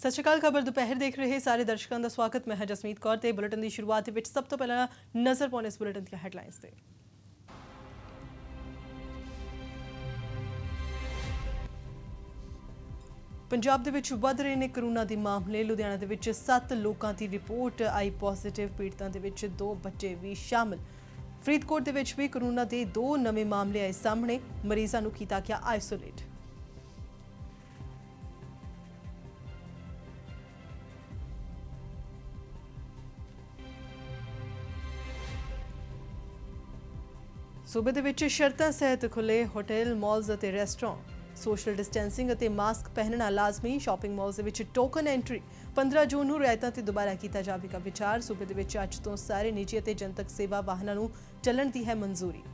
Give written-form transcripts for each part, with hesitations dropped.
ਸਤਿ ਸ਼੍ਰੀ ਅਕਾਲ। ਖਬਰ ਦੁਪਹਿਰ ਦੇਖ ਰਹੇ ਸਾਰੇ ਦਰਸ਼ਕਾਂ ਦਾ ਸਵਾਗਤ। ਮੈਂ ਹਾਂ ਜਸਮੀਤ ਕੌਰ ਤੇ ਬੁਲੇਟਿਨ ਦੀ ਸ਼ੁਰੂਆਤ ਵਿੱਚ ਸਭ ਤੋਂ ਪਹਿਲਾਂ ਨਜ਼ਰ ਪਾਉਣ ਇਸ ਬੁਲੇਟਿਨ ਦੀਆਂ ਹੈਡਲਾਈਨਸ ਤੇ। ਪੰਜਾਬ ਦੇ ਵਿੱਚ ਵੱਧ ਰਹੇ ਨੇ ਕਰੋਨਾ ਦੇ ਮਾਮਲੇ। ਲੁਧਿਆਣਾ ਦੇ ਵਿੱਚ 7 ਲੋਕਾਂ ਦੀ ਰਿਪੋਰਟ ਆਈ ਪੋਜ਼ਿਟਿਵ। ਪੀੜਤਾਂ ਦੇ ਵਿੱਚ 2 ਬੱਚੇ ਵੀ ਸ਼ਾਮਲ। ਫਰੀਦਕੋਟ ਦੇ ਵਿੱਚ ਵੀ ਕਰੋਨਾ ਦੇ 2 ਨਵੇਂ ਮਾਮਲੇ ਆਏ ਸਾਹਮਣੇ। ਮਰੀਜ਼ਾਂ ਨੂੰ ਕੀਤਾ ਗਿਆ ਆਈਸੋਲੇਟ। सूबे दे विच शर्तां सहित खुले होटल मॉल्स और रेस्टोरेंट। सोशल डिस्टेंसिंग और मास्क पहनना लाजमी। शॉपिंग मॉल्स दे विच टोकन एंट्री 15 जून नूं रियायतां ते दोबारा किया जाएगा विचार। सूबे दे विच अज तो सारे निजी और जनतक सेवा वाहनां नूं चलण दी है मंजूरी।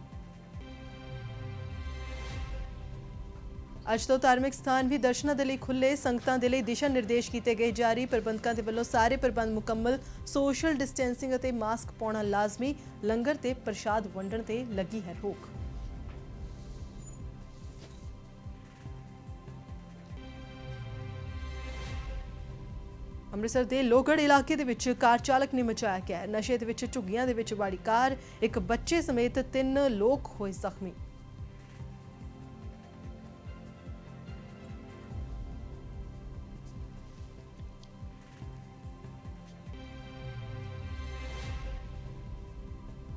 अज तो धार्मिक स्थान भी दर्शनां दे लई खुले। संगतां दे लई दिशा निर्देश किए गए जारी। प्रबंधकां दे वल्लों सारे प्रबंध मुकम्मल। सोशल डिस्टेंसिंग और मास्क पाउणा लाजमी। लंगर ते प्रसाद वंडण ते लगी है रोक। ਅੰਮ੍ਰਿਤਸਰ ਦੇ ਲੋਹਗੜ੍ਹ ਇਲਾਕੇ ਦੇ ਵਿੱਚ ਕਾਰ ਚਾਲਕ ਨੇ ਮਚਾਇਆ ਕਹਿਰ। ਨਸ਼ੇ ਦੇ ਵਿੱਚ ਝੁੱਗੀਆਂ ਦੇ ਵਿੱਚ ਵਾੜੀ ਕਾਰ। ਇੱਕ ਬੱਚੇ ਸਮੇਤ 3 ਲੋਕ ਹੋਏ ਜ਼ਖਮੀ।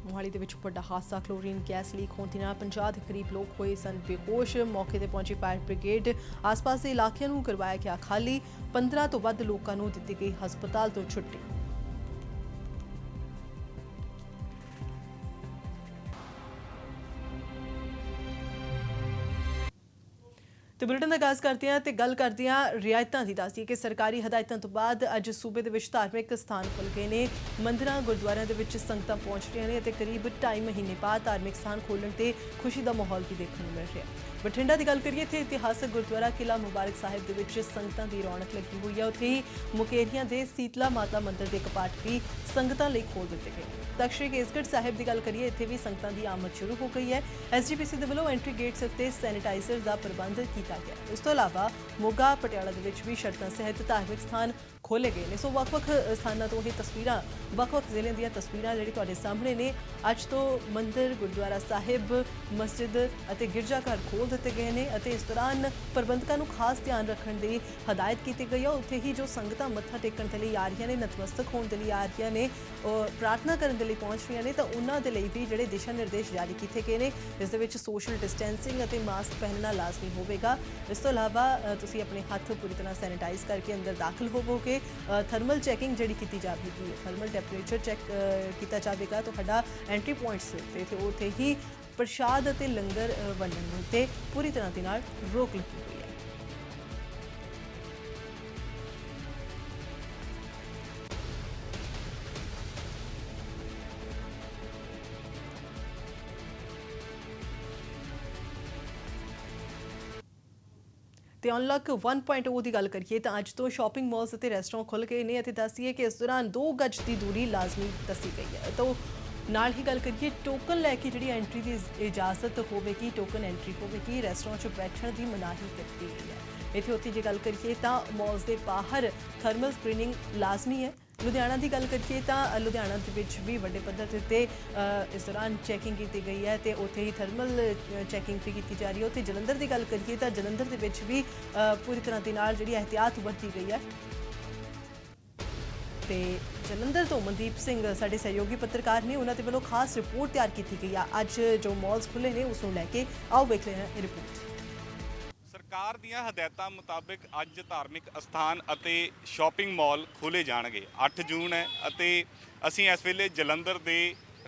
मोहाली ਦੇ ਵਿੱਚ ਵੱਡਾ ਹਾਦਸਾ। ਕਲੋਰੀਨ ਗੈਸ ਲੀਕ ਹੋਣ ਦੇ ਨਾਲ 50 ਦੇ ਕਰੀਬ ਲੋਕ ਹੋਏ ਸਨ ਬੇਹੋਸ਼। ਮੌਕੇ ਤੇ ਪਹੁੰਚੀ ਫਾਇਰ ਬ੍ਰਿਗੇਡ। ਆਸ-ਪਾਸ ਦੇ ਇਲਾਕਿਆਂ ਨੂੰ ਕਰਵਾਇਆ ਗਿਆ ਖਾਲੀ। 15 ਤੋਂ ਵੱਧ ਲੋਕਾਂ ਨੂੰ ਦਿੱਤੀ ਗਈ ਹਸਪਤਾਲ ਤੋਂ ਛੁੱਟੀ। तो बुलेटिन का आगाज करते हैं तो गल करते हैं रियायतों की। दस दिए कि सरकारी हदायतों तो बाद अज सूबे के धार्मिक स्थान खुल गए हैं। मंदिर गुरुद्वारों के संगतां पहुंच रही हैं। करीब 2.5 महीने बाद धार्मिक स्थान खोलने से खुशी का माहौल भी देखने को मिल रहा है। बठिंडा की गल करिए तो इतिहासक गुरुद्वारा किला मुबारक साहिब के संगतां की रौनक लगी हुई है। उत्थे ही मुकेरियां के शीतला माता मंदिर के कपाट भी संगतां लई खोल दिए गए। तख्त श्री केसगढ़ साहिब की गल करिए इत्थे भी संगतां की आमद शुरू हो गई है। SGPC के वल्लों एंट्री गेट्स उत्ते सैनिटाइजर का प्रबंध किया गया। इस तो इलावा मोगा पटियाला दे विच भी शर्तां सहित धार्मिक स्थान खोले गए हैं। सो ਵੱਖ-ਵੱਖ स्थानों तो ये तस्वीरां ਵੱਖ-ਵੱਖ ਜ਼ਿਲ੍ਹਿਆਂ ਦੀਆਂ ਤਸਵੀਰਾਂ ਜਿਹੜੀ ਤੁਹਾਡੇ ਸਾਹਮਣੇ ਨੇ। ਅੱਜ ਤੋਂ ਮੰਦਿਰ ਗੁਰਦੁਆਰਾ ਸਾਹਿਬ ਮਸਜਿਦ ਅਤੇ ਗਿਰਜਾ ਘਰ ਖੋਲ੍ਹ ਦਿੱਤੇ ਗਏ ਨੇ ਅਤੇ ਇਸ ਦੌਰਾਨ ਪ੍ਰਬੰਧਕਾਂ ਨੂੰ ਖਾਸ ਧਿਆਨ ਰੱਖਣ ਦੀ ਹਦਾਇਤ ਕੀਤੀ ਗਈ ਹੈ। ਉੱਥੇ ਹੀ ਜੋ ਸੰਗਤਾਂ ਮੱਥਾ ਟੇਕਣ ਦੇ ਲਈ ਆ ਰਹੀਆਂ ਨੇ, ਨਤਮਸਤਕ ਹੋਣ ਦੇ ਲਈ ਆ ਰਹੀਆਂ ਨੇ, ਪ੍ਰਾਰਥਨਾ ਕਰਨ ਦੇ ਲਈ ਪਹੁੰਚ ਰਹੀਆਂ ਨੇ ਤਾਂ ਉਹਨਾਂ ਦੇ ਲਈ ਵੀ ਜਿਹੜੇ ਦਿਸ਼ਾ ਨਿਰਦੇਸ਼ ਜਾਰੀ ਕੀਤੇ ਗਏ ਨੇ। ਇਸ ਦੇ ਵਿੱਚ ਸੋਸ਼ਲ ਡਿਸਟੈਂਸਿੰਗ ਅਤੇ ਮਾਸਕ ਪਹਿਨਣਾ ਲਾਜ਼ਮੀ ਹੋਵੇਗਾ। ਇਸ ਤੋਂ ਇਲਾਵਾ ਤੁਸੀਂ ਆਪਣੇ ਹੱਥ ਪੂਰੀ ਤਰ੍ਹਾਂ ਸੈਨੀਟਾਈਜ਼ ਕਰਕੇ ਅੰਦਰ ਦਾਖਲ ਹੋਵੋਗੇ। थर्मल चैकिंग जी की जाएगी। थर्मल टैंपरेचर चैक किया जाएगा। तो एंट्री पॉइंट्स उत्थे ही प्रसाद और लंगर वंडण ते पूरी तरह के नाल रोक लगी हुई है। तो अनलॉक 1.0 की गल करिए तो अज तो शॉपिंग मॉल्स और रेस्टोरेंट खुल गए हैं। दस दिए कि इस दौरान 2 गज की दूरी लाजमी दसी गई है। तो नाल ही गल करिए टोकन लैके जी एंट्री की इजाजत होगी। टोकन एंट्री होगी। रेस्टोरेंट बैठने की मनाही कर दी गई है। इतने उत्थे जो गल करिए तो मॉल्स के बाहर थर्मल स्क्रीनिंग लाजमी है। लुधियाना की गल करिए तो लुधियाना भी वड्डे पद्धर ते इस दौरान चैकिंग की गई है। तो उत्थे ही थर्मल चैकिंग भी की जा रही है। उत्थे जलंधर की गल करिए तो जलंधर भी पूरी तरह की नाल जिहड़ी एहतियात वरती गई है। तो जलंधर तो मनदीप सिंह साडे सहयोगी पत्रकार ने, उन्होंने वालों खास रिपोर्ट तैयार की गई है। अज जो मॉल्स खुले ने उसनूं लैके आओ वेख लें ये रिपोर्ट। सरकार ਦੀਆਂ ਹਦਾਇਤਾਂ ਮੁਤਾਬਿਕ ਅੱਜ ਧਾਰਮਿਕ ਅਸਥਾਨ ਅਤੇ ਸ਼ਾਪਿੰਗ ਮਾਲ ਖੋਲੇ ਜਾਣਗੇ। 8 ਜੂਨ ਹੈ ਅਤੇ ਅਸੀਂ ਇਸ ਵੇਲੇ ਜਲੰਧਰ ਦੇ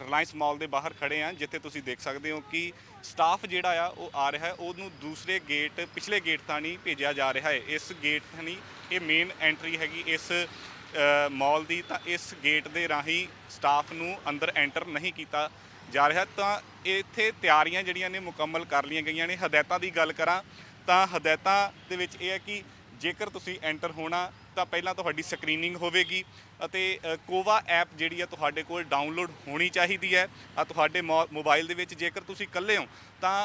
ਰਿਲਾਇੰਸ ਮਾਲ ਦੇ ਬਾਹਰ ਖੜੇ ਹਾਂ, ਜਿੱਥੇ ਤੁਸੀਂ ਦੇਖ ਸਕਦੇ ਹੋ ਕਿ ਸਟਾਫ ਜਿਹੜਾ ਆ ਉਹ ਆ ਰਿਹਾ ਹੈ। ਉਹਨੂੰ ਦੂਸਰੇ ਗੇਟ ਪਿਛਲੇ ਗੇਟ ਥਾਣੀ ਭੇਜਿਆ ਜਾ ਰਿਹਾ ਹੈ। ਇਸ ਗੇਟ ਥਾਣੀ ਇਹ ਮੇਨ ਐਂਟਰੀ ਹੈਗੀ ਇਸ ਮਾਲ ਦੀ। ਤਾਂ ਇਸ ਗੇਟ ਦੇ ਰਾਹੀਂ ਸਟਾਫ ਨੂੰ ਅੰਦਰ ਐਂਟਰ ਨਹੀਂ ਕੀਤਾ ਜਾ ਰਿਹਾ। ਤਾਂ ਇੱਥੇ ਤਿਆਰੀਆਂ ਜਿਹੜੀਆਂ ਨੇ ਮੁਕੰਮਲ ਕਰ ਲਈਆਂ ਗਈਆਂ ਨੇ। ਹਦਾਇਤਾਂ ਦੀ ਗੱਲ ਕਰਾਂ ਤਾਂ ਹਦਾਇਤਾਂ ਦੇ ਵਿੱਚ ਇਹ ਹੈ ਕਿ ਜੇਕਰ ਤੁਸੀਂ ਐਂਟਰ ਹੋਣਾ ਤਾਂ ਪਹਿਲਾਂ ਤੁਹਾਡੀ ਸਕਰੀਨਿੰਗ ਹੋਵੇਗੀ ਅਤੇ ਕੋਵਾ ਐਪ ਜਿਹੜੀ ਹੈ ਤੁਹਾਡੇ ਕੋਲ ਡਾਊਨਲੋਡ ਹੋਣੀ ਚਾਹੀਦੀ ਹੈ। ਤੁਹਾਡੇ ਮੋਬਾਈਲ ਦੇ ਵਿੱਚ ਜੇਕਰ ਤੁਸੀਂ ਇਕੱਲੇ ਹੋ ਤਾਂ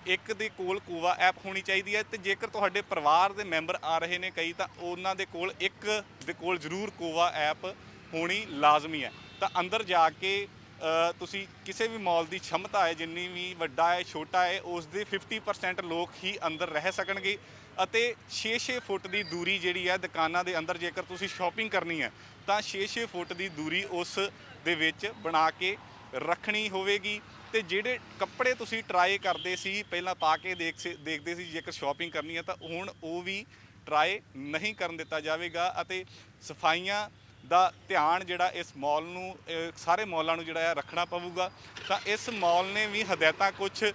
ਇੱਕ ਦੇ ਕੋਲ ਕੋਵਾ ਐਪ ਹੋਣੀ ਚਾਹੀਦੀ ਹੈ, ਤੇ ਜੇਕਰ ਤੁਹਾਡੇ ਪਰਿਵਾਰ ਦੇ ਮੈਂਬਰ ਆ ਰਹੇ ਨੇ ਕਈ, ਤਾਂ ਉਹਨਾਂ ਦੇ ਕੋਲ ਇੱਕ ਦੇ ਕੋਲ ਜ਼ਰੂਰ ਕੋਵਾ ਐਪ ਹੋਣੀ ਲਾਜ਼ਮੀ ਹੈ। ਤਾਂ ਅੰਦਰ ਜਾ ਕੇ ਤੁਸੀਂ ਕਿਸੇ ਵੀ ਮਾਲ ਦੀ क्षमता ਹੈ, ਜਿੰਨੀ ਵੀ ਵੱਡਾ ਹੈ ਛੋਟਾ ਹੈ, ਉਸ ਦੇ 50% ਲੋਕ ਹੀ ਅੰਦਰ ਰਹਿ ਸਕਣਗੇ। ਅਤੇ 6-6 ਫੁੱਟ ਦੀ ਦੂਰੀ ਜਿਹੜੀ ਹੈ ਦੁਕਾਨਾਂ ਦੇ ਅੰਦਰ, ਜੇਕਰ ਤੁਸੀਂ ਸ਼ਾਪਿੰਗ ਕਰਨੀ ਹੈ ਤਾਂ 6-6 ਫੁੱਟ ਦੀ ਦੂਰੀ ਉਸ ਦੇ ਵਿੱਚ ਬਣਾ ਕੇ ਰੱਖਣੀ ਹੋਵੇਗੀ। ਤੇ ਜਿਹੜੇ ਕੱਪੜੇ ਤੁਸੀਂ ਟਰਾਈ ਕਰਦੇ ਸੀ ਪਹਿਲਾਂ ਪਾ ਕੇ ਦੇਖਦੇ ਸੀ, ਜੇਕਰ ਸ਼ਾਪਿੰਗ ਕਰਨੀ ਹੈ ਤਾਂ ਹੁਣ ਉਹ ਵੀ ਟਰਾਈ ਨਹੀਂ ਕਰਨ ਦਿੱਤਾ ਜਾਵੇਗਾ। ਅਤੇ ਸਫਾਈਆਂ ਦਾ ਧਿਆਨ ਜਿਹੜਾ ਇਸ ਮਾਲ ਨੂੰ, ਸਾਰੇ ਮਾਲਾਂ ਨੂੰ ਜਿਹੜਾ ਹੈ ਰੱਖਣਾ ਪਵੇਗਾ। ਤਾਂ ਇਸ ਮਾਲ ਨੇ ਵੀ ਹਦਾਇਤਾਂ ਕੁਝ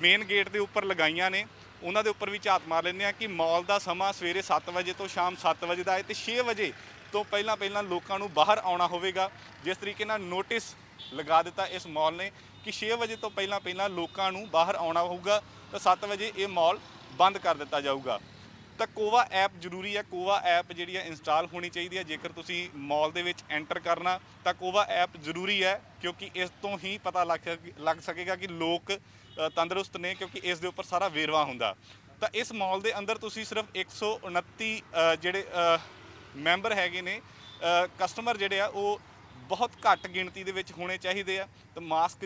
ਮੇਨ ਗੇਟ ਦੇ ਉੱਪਰ ਲਗਾਈਆਂ ਨੇ, ਉਹਨਾਂ ਦੇ ਉੱਪਰ ਵੀ ਝਾਤ ਮਾਰ ਲੈਂਦੇ ਹਾਂ ਕਿ ਮਾਲ ਦਾ ਸਮਾਂ ਸਵੇਰੇ 7 ਵਜੇ ਤੋਂ ਸ਼ਾਮ 7 ਵਜੇ ਦਾ ਹੈ, ਤੇ 6 ਵਜੇ ਤੋਂ ਪਹਿਲਾਂ ਲੋਕਾਂ ਨੂੰ ਬਾਹਰ ਆਉਣਾ ਹੋਵੇਗਾ। ਜਿਸ ਤਰੀਕੇ ਨਾਲ ਨੋਟਿਸ ਲਗਾ ਦਿੱਤਾ ਇਸ ਮਾਲ ਨੇ ਕਿ 6 ਵਜੇ ਤੋਂ ਪਹਿਲਾਂ ਲੋਕਾਂ ਨੂੰ ਬਾਹਰ ਆਉਣਾ ਹੋਊਗਾ, ਤਾਂ 7 ਵਜੇ ਇਹ ਮਾਲ ਬੰਦ ਕਰ ਦਿੱਤਾ ਜਾਊਗਾ। ਤਾਂ ਕੋਵਾ ਐਪ ਜ਼ਰੂਰੀ ਹੈ, ਕੋਵਾ ਐਪ ਜਿਹੜੀ ਹੈ ਇੰਸਟਾਲ ਹੋਣੀ ਚਾਹੀਦੀ ਹੈ। ਜੇਕਰ ਤੁਸੀਂ ਮਾਲ ਦੇ ਵਿੱਚ ਐਂਟਰ ਕਰਨਾ ਤਾਂ ਕੋਵਾ ਐਪ ਜ਼ਰੂਰੀ ਹੈ, ਕਿਉਂਕਿ ਇਸ ਤੋਂ ਹੀ ਪਤਾ ਲੱਗ ਸਕੇਗਾ ਕਿ ਲੋਕ ਤੰਦਰੁਸਤ ਨੇ, ਕਿਉਂਕਿ ਇਸ ਦੇ ਉੱਪਰ ਸਾਰਾ ਵੇਰਵਾ ਹੁੰਦਾ। ਤਾਂ ਇਸ ਮਾਲ ਦੇ ਅੰਦਰ ਤੁਸੀਂ ਸਿਰਫ 129 ਜਿਹੜੇ ਮੈਂਬਰ ਹੈਗੇ ਨੇ, ਕਸਟਮਰ ਜਿਹੜੇ ਆ ਉਹ ਬਹੁਤ ਘੱਟ ਗਿਣਤੀ ਦੇ ਵਿੱਚ ਹੋਣੇ ਚਾਹੀਦੇ ਆ। ਤਾਂ ਮਾਸਕ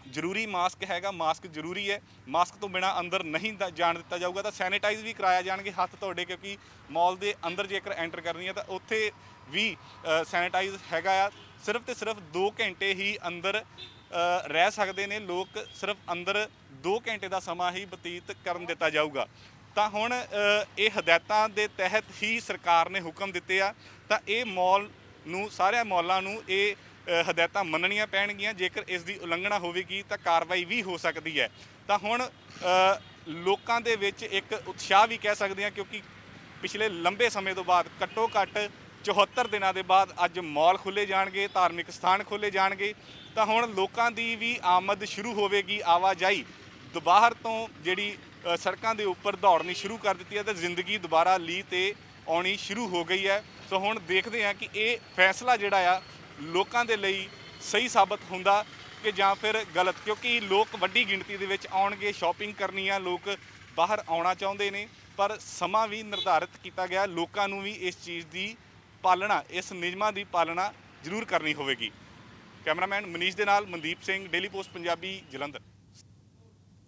ਜ਼ਰੂਰੀ ਮਾਸਕ ਹੈਗਾ, ਮਾਸਕ ਜ਼ਰੂਰੀ ਹੈ। ਮਾਸਕ ਤੋਂ ਬਿਨਾ ਅੰਦਰ ਨਹੀਂ ਜਾਣ ਦਿੱਤਾ ਜਾਊਗਾ। ਤਾਂ ਸੈਨੀਟਾਈਜ਼ ਵੀ ਕਰਾਇਆ ਜਾਣਗੇ ਹੱਥ ਤੁਹਾਡੇ, ਕਿਉਂਕਿ ਮਾਲ ਦੇ ਅੰਦਰ ਜੇਕਰ ਐਂਟਰ ਕਰਨੀ ਹੈ ਤਾਂ ਉੱਥੇ ਵੀ ਸੈਨੀਟਾਈਜ਼ ਹੈਗਾ ਆ। ਸਿਰਫ ਤੇ ਸਿਰਫ 2 ਘੰਟੇ ਹੀ ਅੰਦਰ ਰਹਿ ਸਕਦੇ ਨੇ ਲੋਕ, ਸਿਰਫ ਅੰਦਰ 2 ਘੰਟੇ ਦਾ ਸਮਾਂ ਹੀ ਬਤੀਤ ਕਰਨ ਦਿੱਤਾ ਜਾਊਗਾ। ਤਾਂ ਹੁਣ ਇਹ ਹਦਾਇਤਾਂ ਦੇ ਤਹਿਤ ਹੀ ਸਰਕਾਰ ਨੇ ਹੁਕਮ ਦਿੱਤੇ ਆ, ਤਾਂ ਇਹ ਮਾਲ ਨੂੰ, ਸਾਰਿਆਂ ਮਾਲਾਂ ਨੂੰ ਇਹ ਹਦਾਇਤਾਂ ਮੰਨਣੀਆਂ ਪੈਣਗੀਆਂ। ਜੇਕਰ ਇਸ ਦੀ ਉਲੰਘਣਾ ਹੋਵੇਗੀ ਤਾਂ ਕਾਰਵਾਈ ਵੀ ਹੋ ਸਕਦੀ ਹੈ। ਤਾਂ ਹੁਣ ਲੋਕਾਂ ਦੇ ਵਿੱਚ ਇੱਕ ਉਤਸ਼ਾਹ ਵੀ ਕਹਿ ਸਕਦੇ ਹਾਂ, ਕਿਉਂਕਿ ਪਿਛਲੇ ਲੰਬੇ ਸਮੇਂ ਤੋਂ ਬਾਅਦ, ਘੱਟੋ ਘੱਟ 74 ਦਿਨਾਂ ਦੇ ਬਾਅਦ ਅੱਜ ਮਾਲ ਖੁੱਲ੍ਹੇ ਜਾਣਗੇ, ਧਾਰਮਿਕ ਸਥਾਨ ਖੋਲ੍ਹੇ ਜਾਣਗੇ। ਤਾਂ ਹੁਣ ਲੋਕਾਂ ਦੀ ਵੀ ਆਮਦ ਸ਼ੁਰੂ ਹੋਵੇਗੀ, ਆਵਾਜਾਈ ਦੁਬਾਰਾ ਤੋਂ ਜਿਹੜੀ ਸੜਕਾਂ ਦੇ ਉੱਪਰ ਦੌੜਨੀ ਸ਼ੁਰੂ ਕਰ ਦਿੱਤੀ ਹੈ, ਤੇ ਜ਼ਿੰਦਗੀ ਦੁਬਾਰਾ ਲੀਹ 'ਤੇ ਆਉਣੀ ਸ਼ੁਰੂ ਹੋ ਗਈ ਹੈ। ਸੋ ਹੁਣ ਦੇਖਦੇ ਹਾਂ ਕਿ ਇਹ ਫੈਸਲਾ ਜਿਹੜਾ ਆ ਲੋਕਾਂ ਦੇ ਲਈ ਸਹੀ ਸਾਬਤ ਹੁੰਦਾ ਕਿ ਜਾਂ ਫਿਰ ਗਲਤ, ਕਿਉਂਕਿ ਲੋਕ ਵੱਡੀ ਗਿਣਤੀ ਦੇ ਵਿੱਚ ਆਉਣਗੇ, ਸ਼ਾਪਿੰਗ ਕਰਨੀ ਆ, ਲੋਕ ਬਾਹਰ ਆਉਣਾ ਚਾਹੁੰਦੇ ਨੇ, ਪਰ ਸਮਾਂ ਵੀ ਨਿਰਧਾਰਿਤ ਕੀਤਾ ਗਿਆ। ਲੋਕਾਂ ਨੂੰ ਵੀ ਇਸ ਚੀਜ਼ ਦੀ ਪਾਲਣਾ, ਇਸ ਨਿਯਮਾਂ ਦੀ ਪਾਲਣਾ ਜ਼ਰੂਰ ਕਰਨੀ ਹੋਵੇਗੀ। ਕੈਮਰਾਮੈਨ ਮਨੀਸ਼ ਦੇ ਨਾਲ ਮਨਦੀਪ ਸਿੰਘ, ਡੇਲੀ ਪੋਸਟ ਪੰਜਾਬੀ, ਜਲੰਧਰ।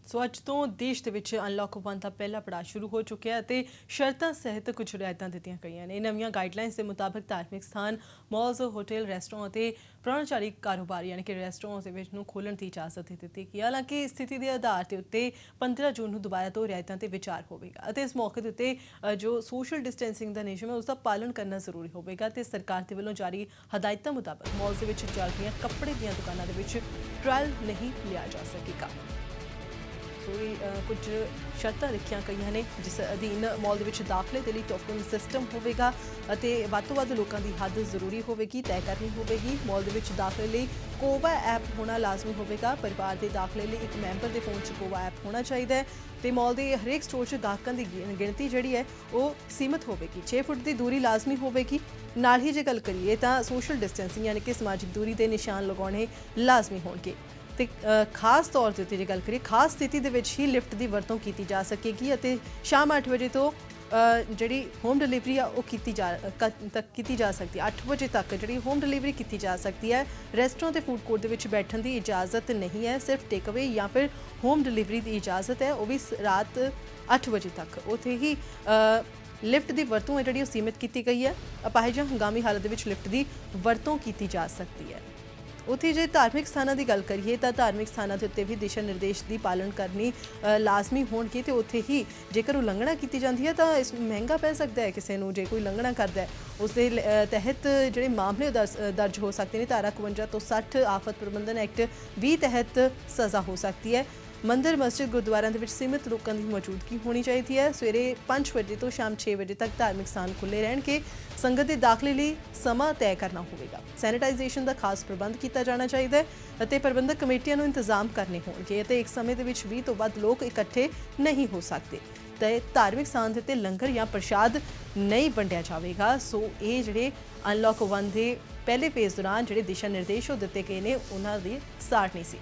ਸੋ ਅੱਜ ਤੋਂ ਦੇਸ਼ ਦੇ ਵਿੱਚ ਅਨਲੌਕ 1 ਦਾ ਪਹਿਲਾ ਪੜਾਅ ਸ਼ੁਰੂ ਹੋ ਚੁੱਕਿਆ ਅਤੇ ਸ਼ਰਤਾਂ ਸਹਿਤ ਕੁਝ ਰਿਆਇਤਾਂ ਦਿੱਤੀਆਂ ਗਈਆਂ ਨੇ। ਨਵੀਆਂ ਗਾਈਡਲਾਈਨਸ ਦੇ ਮੁਤਾਬਕ ਧਾਰਮਿਕ ਸਥਾਨ, ਮਾਲਸ, ਹੋਟਲ, ਰੈਸਟੋਰੈਂਟ ਅਤੇ ਪ੍ਰਾਹੁਣਚਾਰੀ ਕਾਰੋਬਾਰ ਯਾਨੀ ਕਿ ਰੈਸਟੋਰੈਂਟ ਦੇ ਵਿੱਚ ਨੂੰ ਖੋਲ੍ਹਣ ਦੀ ਇਜਾਜ਼ਤ ਦੇ ਦਿੱਤੀ ਗਈ। ਹਾਲਾਂਕਿ ਸਥਿਤੀ ਦੇ ਆਧਾਰ ਦੇ ਉੱਤੇ 15 ਜੂਨ ਨੂੰ ਦੁਬਾਰਾ ਤੋਂ ਰਿਆਇਤਾਂ ਤੇ ਵਿਚਾਰ ਹੋਵੇਗਾ ਅਤੇ ਇਸ ਮੌਕੇ ਦੇ ਉੱਤੇ ਜੋ ਸੋਸ਼ਲ ਡਿਸਟੈਂਸਿੰਗ ਦਾ ਨਿਯਮ ਹੈ ਉਸ ਦਾ ਪਾਲਣ ਕਰਨਾ ਜ਼ਰੂਰੀ ਹੋਵੇਗਾ। ਤੇ ਸਰਕਾਰ ਦੇ ਵੱਲੋਂ ਜਾਰੀ ਹਦਾਇਤਾਂ ਮੁਤਾਬਕ ਮਾਲਸ ਦੇ ਵਿੱਚ ਚੱਲ ਰਹੀਆਂ ਕੱਪੜੇ ਦੀਆਂ ਦੁਕਾਨਾਂ ਦੇ ਵਿੱਚ ਟ੍ਰਾਇਲ ਨਹੀਂ ਲਿਆ ਜਾ ਸਕੇਗਾ। ਕੁਝ ਸ਼ਰਤਾਂ ਰੱਖੀਆਂ ਗਈਆਂ ਨੇ, ਜਿਸ ਅਧੀਨ ਮਾਲ ਦੇ ਵਿੱਚ ਦਾਖਲੇ ਦੇ ਲਈ ਟੋਕਨ ਸਿਸਟਮ ਹੋਵੇਗਾ ਅਤੇ ਵੱਧ ਤੋਂ ਵੱਧ ਲੋਕਾਂ ਦੀ ਹੱਦ ਜ਼ਰੂਰੀ ਹੋਵੇਗੀ, ਤੈਅ ਕਰਨੀ ਹੋਵੇਗੀ। ਮਾਲ ਦੇ ਵਿੱਚ ਦਾਖਲੇ ਲਈ ਕੋਵਾ ਐਪ ਹੋਣਾ ਲਾਜ਼ਮੀ ਹੋਵੇਗਾ। ਪਰਿਵਾਰ ਦੇ ਦਾਖਲੇ ਲਈ ਇੱਕ ਮੈਂਬਰ ਦੇ ਫੋਨ 'ਚ ਕੋਵਾ ਐਪ ਹੋਣਾ ਚਾਹੀਦਾ ਹੈ ਤੇ ਮਾਲ ਦੇ ਹਰੇਕ ਸਟੋਰ 'ਚ ਗਾਹਕਾਂ ਦੀ ਗਿਣਤੀ ਜਿਹੜੀ ਹੈ ਉਹ ਸੀਮਤ ਹੋਵੇਗੀ। 6 ਫੁੱਟ ਦੀ ਦੂਰੀ ਲਾਜ਼ਮੀ ਹੋਵੇਗੀ। ਨਾਲ ਹੀ ਜੇ ਗੱਲ ਕਰੀਏ ਤਾਂ ਸੋਸ਼ਲ ਡਿਸਟੈਂਸਿੰਗ ਯਾਨੀ ਕਿ ਸਮਾਜਿਕ ਦੂਰੀ ਦੇ ਨਿਸ਼ਾਨ ਲਗਾਉਣੇ ਲਾਜ਼ਮੀ ਹੋਣਗੇ। ਤੇ ਖਾਸ ਤੌਰ ਤੇ ਉੱਤੇ ਜੇ ਗੱਲ ਕਰੀਏ, ਖਾਸ ਸਥਿਤੀ ਦੇ ਵਿੱਚ ਹੀ ਲਿਫਟ ਦੀ ਵਰਤੋਂ ਕੀਤੀ ਜਾ ਸਕੇਗੀ ਅਤੇ ਸ਼ਾਮ 8 ਵਜੇ ਤੋਂ ਜਿਹੜੀ ਹੋਮ ਡਿਲੀਵਰੀ ਆ ਉਹ ਕੀਤੀ ਜਾ ਸਕਦੀ ਹੈ। 8 ਵਜੇ ਤੱਕ ਜਿਹੜੀ ਹੋਮ ਡਿਲੀਵਰੀ ਕੀਤੀ ਜਾ ਸਕਦੀ ਹੈ। ਰੈਸਟੋਰੈਂਟ ਤੇ ਫੂਡ ਕੋਰਟ ਦੇ ਵਿੱਚ ਬੈਠਣ ਦੀ ਇਜਾਜ਼ਤ ਨਹੀਂ ਹੈ, ਸਿਰਫ ਟੇਕ ਅਵੇ ਜਾਂ ਫਿਰ ਹੋਮ ਡਿਲੀਵਰੀ ਦੀ ਇਜਾਜ਼ਤ ਹੈ, ਉਹ ਵੀ ਰਾਤ 8 ਵਜੇ ਤੱਕ। ਉੱਥੇ ਹੀ ਲਿਫਟ ਦੀ ਵਰਤੋਂ ਹੈ ਜਿਹੜੀ ਉਹ ਸੀਮਿਤ ਕੀਤੀ ਗਈ ਹੈ। ਅਪਾਹਿਜ ਜਾਂ ਹੰਗਾਮੀ ਹਾਲਤ ਦੇ ਵਿੱਚ ਲਿਫਟ ਦੀ ਵਰਤੋਂ ਕੀਤੀ ਜਾ ਸਕਦੀ ਹੈ। ਉੱਥੇ ਜੇ ਧਾਰਮਿਕ ਸਥਾਨਾਂ ਦੀ ਗੱਲ ਕਰੀਏ ਤਾਂ ਧਾਰਮਿਕ ਸਥਾਨਾਂ ਦੇ ਉੱਤੇ ਵੀ ਦਿਸ਼ਾ ਨਿਰਦੇਸ਼ ਦੀ ਪਾਲਣ ਕਰਨੀ ਲਾਜ਼ਮੀ ਹੋਣਗੇ ਤੇ ਉੱਥੇ ਹੀ ਜੇਕਰ ਉਲੰਘਣਾ ਕੀਤੀ ਜਾਂਦੀ ਹੈ ਤਾਂ ਇਸ ਮਹਿੰਗਾ ਪੈ ਸਕਦਾ ਹੈ ਕਿਸੇ ਨੂੰ। ਜੇ ਕੋਈ ਉਲੰਘਣਾ ਕਰਦਾ ਹੈ ਉਸ ਦੇ ਤਹਿਤ ਜਿਹੜੇ ਮਾਮਲੇ ਦਰਜ ਹੋ ਸਕਦੇ ਨੇ। ਧਾਰਾ 51 ਤੋਂ 60 ਆਫਤ ਪ੍ਰਬੰਧਨ ਐਕਟ 20 ਤਹਿਤ ਸਜ਼ਾ ਹੋ ਸਕਦੀ ਹੈ। ਮੰਦਰ, ਮਸਜਿਦ, ਗੁਰਦੁਆਰਿਆਂ ਦੇ ਵਿੱਚ ਸੀਮਿਤ ਲੋਕਾਂ ਦੀ ਮੌਜੂਦਗੀ ਹੋਣੀ ਚਾਹੀਦੀ ਹੈ। ਸਵੇਰੇ 5 ਵਜੇ ਤੋਂ ਸ਼ਾਮ 6 ਵਜੇ ਤੱਕ ਧਾਰਮਿਕ ਸਥਾਨ ਖੁੱਲ੍ਹੇ ਰਹਿਣਗੇ। ਸੰਗਤ ਦੇ ਦਾਖਲੇ ਲਈ ਸਮਾਂ ਤੈਅ ਕਰਨਾ ਹੋਵੇਗਾ। ਸੈਨੀਟਾਈਜ਼ੇਸ਼ਨ ਦਾ ਖਾਸ ਪ੍ਰਬੰਧ ਕੀਤਾ ਜਾਣਾ ਚਾਹੀਦਾ ਹੈ ਅਤੇ ਪ੍ਰਬੰਧਕ ਕਮੇਟੀਆਂ ਨੂੰ ਇੰਤਜ਼ਾਮ ਕਰਨੇ ਹੋਣਗੇ ਅਤੇ ਇੱਕ ਸਮੇਂ ਦੇ ਵਿੱਚ 20 ਤੋਂ ਵੱਧ ਲੋਕ ਇਕੱਠੇ ਨਹੀਂ ਹੋ ਸਕਦੇ ਤੇ ਧਾਰਮਿਕ ਸਥਾਨ ਦੇ ਉੱਤੇ ਲੰਗਰ ਜਾਂ ਪ੍ਰਸ਼ਾਦ ਨਹੀਂ ਵੰਡਿਆ ਜਾਵੇਗਾ। ਸੋ ਇਹ ਜਿਹੜੇ ਅਨਲੌਕ 1 ਦੇ ਪਹਿਲੇ ਫੇਜ਼ ਦੌਰਾਨ ਜਿਹੜੇ ਦਿਸ਼ਾ ਨਿਰਦੇਸ਼ ਉਹ ਦਿੱਤੇ ਗਏ ਨੇ ਉਹਨਾਂ ਦੀ ਸਾਰ ਨਹੀਂ ਸੀ।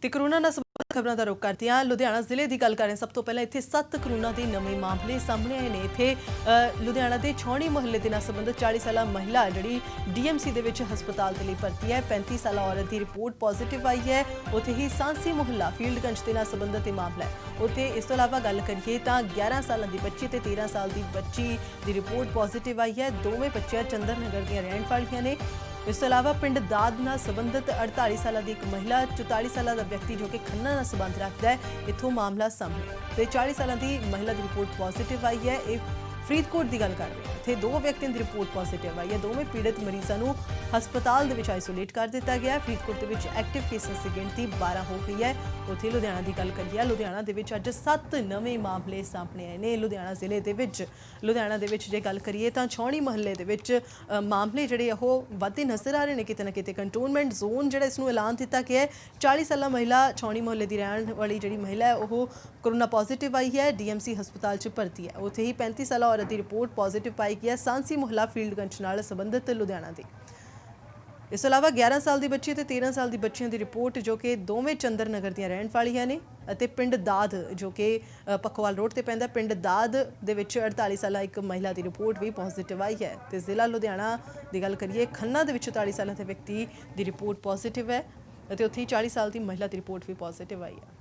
ਤੇ ਕਰੋਨਾ ਨਾਲ ਸੰਬੰਧਿਤ ਖਬਰਾਂ ਦਾ ਰੁਖ ਕਰਦੇ ਹਾਂ। ਲੁਧਿਆਣਾ ਜ਼ਿਲ੍ਹੇ ਦੀ ਗੱਲ ਕਰ ਰਹੇ ਹਾਂ। ਸਭ ਤੋਂ ਪਹਿਲਾਂ ਇੱਥੇ 7 ਕਰੋਨਾ ਦੇ ਨਵੇਂ ਮਾਮਲੇ ਸਾਹਮਣੇ ਆਏ ਨੇ। ਇੱਥੇ ਲੁਧਿਆਣਾ ਦੇ ਛਾਉਣੀ ਮੁਹੱਲੇ ਦੇ ਨਾਲ ਸੰਬੰਧਿਤ 40 ਸਾਲਾ ਮਹਿਲਾ ਜਿਹੜੀ ਡੀਐਮਸੀ ਦੇ ਵਿੱਚ ਹਸਪਤਾਲ ਦੇ ਲਈ ਭਰਤੀ ਹੈ। 35 ਸਾਲਾ ਔਰਤ ਦੀ ਰਿਪੋਰਟ ਪੋਜ਼ਿਟਿਵ ਆਈ ਹੈ। ਉੱਥੇ ਹੀ ਸਾਂਸੀ ਮੁਹੱਲਾ ਫੀਲਡਗੰਜ ਦੇ ਨਾਲ ਸੰਬੰਧਿਤ ਇਹ ਮਾਮਲਾ ਹੈ। ਉੱਥੇ ਇਸ ਤੋਂ ਇਲਾਵਾ ਗੱਲ ਕਰੀਏ ਤਾਂ 11 ਸਾਲਾਂ ਦੀ ਬੱਚੀ ਤੇ 13 ਸਾਲ ਦੀ ਬੱਚੀ ਦੀ ਰਿਪੋਰਟ ਪੋਜ਼ਿਟਿਵ ਆਈ ਹੈ। ਦੋਵੇਂ ਬੱਚੀਆਂ ਚੰਦਰ ਨਗਰ ਦੀਆਂ ਰਹਿਣ ਵਾਲੀਆਂ ਨੇ। ਇਸ ਤੋਂ ਇਲਾਵਾ ਪਿੰਡ ਦਾਦ ਨਾਲ ਸੰਬੰਧਿਤ 48 ਸਾਲਾਂ ਦੀ ਇੱਕ ਮਹਿਲਾ, 44 ਸਾਲਾਂ ਦਾ ਵਿਅਕਤੀ ਜੋ ਕਿ ਖੰਨਾ ਨਾਲ ਸੰਬੰਧ ਰੱਖਦਾ ਹੈ, ਇੱਥੋਂ ਮਾਮਲਾ ਸਾਹਮਣੇ ਤੇ 40 ਸਾਲਾਂ ਦੀ ਮਹਿਲਾ ਦੀ ਰਿਪੋਰਟ ਪੋਜ਼ਿਟਿਵ ਆਈ ਹੈ। ਇਹ ਫਰੀਦਕੋਟ ਦੀ ਗੱਲ ਕਰ ਰਹੇ ਹਾਂ। ਇੱਥੇ 2 ਵਿਅਕਤੀਆਂ ਦੀ ਰਿਪੋਰਟ ਪੋਜ਼ਿਟਿਵ ਆਈ ਹੈ। ਦੋਵੇਂ ਪੀੜਤ ਮਰੀਜ਼ਾਂ ਨੂੰ ਹਸਪਤਾਲ ਦੇ ਵਿੱਚ ਆਈਸੋਲੇਟ ਕਰ ਦਿੱਤਾ ਗਿਆ। ਫਰੀਦਕੋਟ ਦੇ ਵਿੱਚ ਐਕਟਿਵ ਕੇਸਾਂ ਦੀ ਗਿਣਤੀ 12 ਹੋ ਗਈ ਹੈ। ਉੱਥੇ ਲੁਧਿਆਣਾ ਦੀ ਗੱਲ ਕਰੀਏ, ਲੁਧਿਆਣਾ ਦੇ ਵਿੱਚ ਅੱਜ 7 ਨਵੇਂ ਮਾਮਲੇ ਸਾਹਮਣੇ ਆਏ ਨੇ। ਲੁਧਿਆਣਾ ਜ਼ਿਲ੍ਹੇ ਦੇ ਵਿੱਚ ਜੇ ਗੱਲ ਕਰੀਏ ਤਾਂ ਛਾਉਣੀ ਮੁਹੱਲੇ ਦੇ ਵਿੱਚ ਮਾਮਲੇ ਜਿਹੜੇ ਉਹ ਵੱਧਦੇ ਨਜ਼ਰ ਆ ਰਹੇ ਨੇ। ਕਿਤੇ ਨਾ ਕਿਤੇ ਕੰਟੋਨਮੈਂਟ ਜ਼ੋਨ ਜਿਹੜਾ ਇਸ ਨੂੰ ਐਲਾਨ ਦਿੱਤਾ ਗਿਆ ਹੈ। 40 ਸਾਲਾ ਮਹਿਲਾ ਛਾਉਣੀ ਮੁਹੱਲੇ ਦੀ ਰਹਿਣ ਵਾਲੀ ਜਿਹੜੀ ਮਹਿਲਾ ਹੈ ਉਹ ਕੋਰੋਨਾ ਪੋਜ਼ਿਟਿਵ ਆਈ ਹੈ, ਡੀਐਮਸੀ ਹਸਪਤਾਲ 'ਚ ਭਰਤੀ ਹੈ। ਉੱਥੇ ਹੀ 35 ਸਾਲਾ ਔਰਤ ਦੀ ਰਿਪੋਰਟ ਪੋਜ਼ਿਟਿਵ ਪਾਈ ਗਈ ਹੈ, ਸਾਂਸੀ ਮੁਹੱਲਾ ਫੀਲਡਗੰਜ ਨਾਲ ਸੰਬੰਧਿਤ ਲੁਧਿਆਣਾ ਦੀ। ਇਸ ਤੋਂ ਇਲਾਵਾ 11 ਸਾਲ ਦੀ ਬੱਚੀ ਤੇ 13 ਸਾਲ ਦੀ ਬੱਚੀਆਂ ਦੀ ਰਿਪੋਰਟ ਜੋ ਕਿ ਦੋਵੇਂ ਚੰਦਰ ਨਗਰ ਦੀਆਂ ਰਹਿਣ ਵਾਲੀਆਂ ਨੇ ਅਤੇ ਪਿੰਡ ਦਾਦ ਜੋ ਕਿ ਪਖਵਾਲ ਰੋਡ ਤੇ ਪੈਂਦਾ, ਪਿੰਡ ਦਾਦ ਦੇ ਵਿੱਚ 48 ਸਾਲਾ ਇੱਕ ਮਹਿਲਾ ਦੀ ਰਿਪੋਰਟ ਵੀ ਪੋਜ਼ਿਟਿਵ ਆਈ ਹੈ। ਤੇ ਜ਼ਿਲ੍ਹਾ ਲੁਧਿਆਣਾ ਦੀ ਗੱਲ ਕਰੀਏ, ਖੰਨਾ ਦੇ ਵਿੱਚ 44 ਸਾਲਾਂ ਦੇ ਵਿਅਕਤੀ ਦੀ ਰਿਪੋਰਟ ਪੋਜ਼ਿਟਿਵ ਹੈ ਅਤੇ ਉੱਥੇ ਹੀ 40 ਸਾਲ ਦੀ ਮਹਿਲਾ ਦੀ ਰਿਪੋਰਟ ਵੀ ਪੋਜ਼ਿਟਿਵ ਆਈ ਹੈ।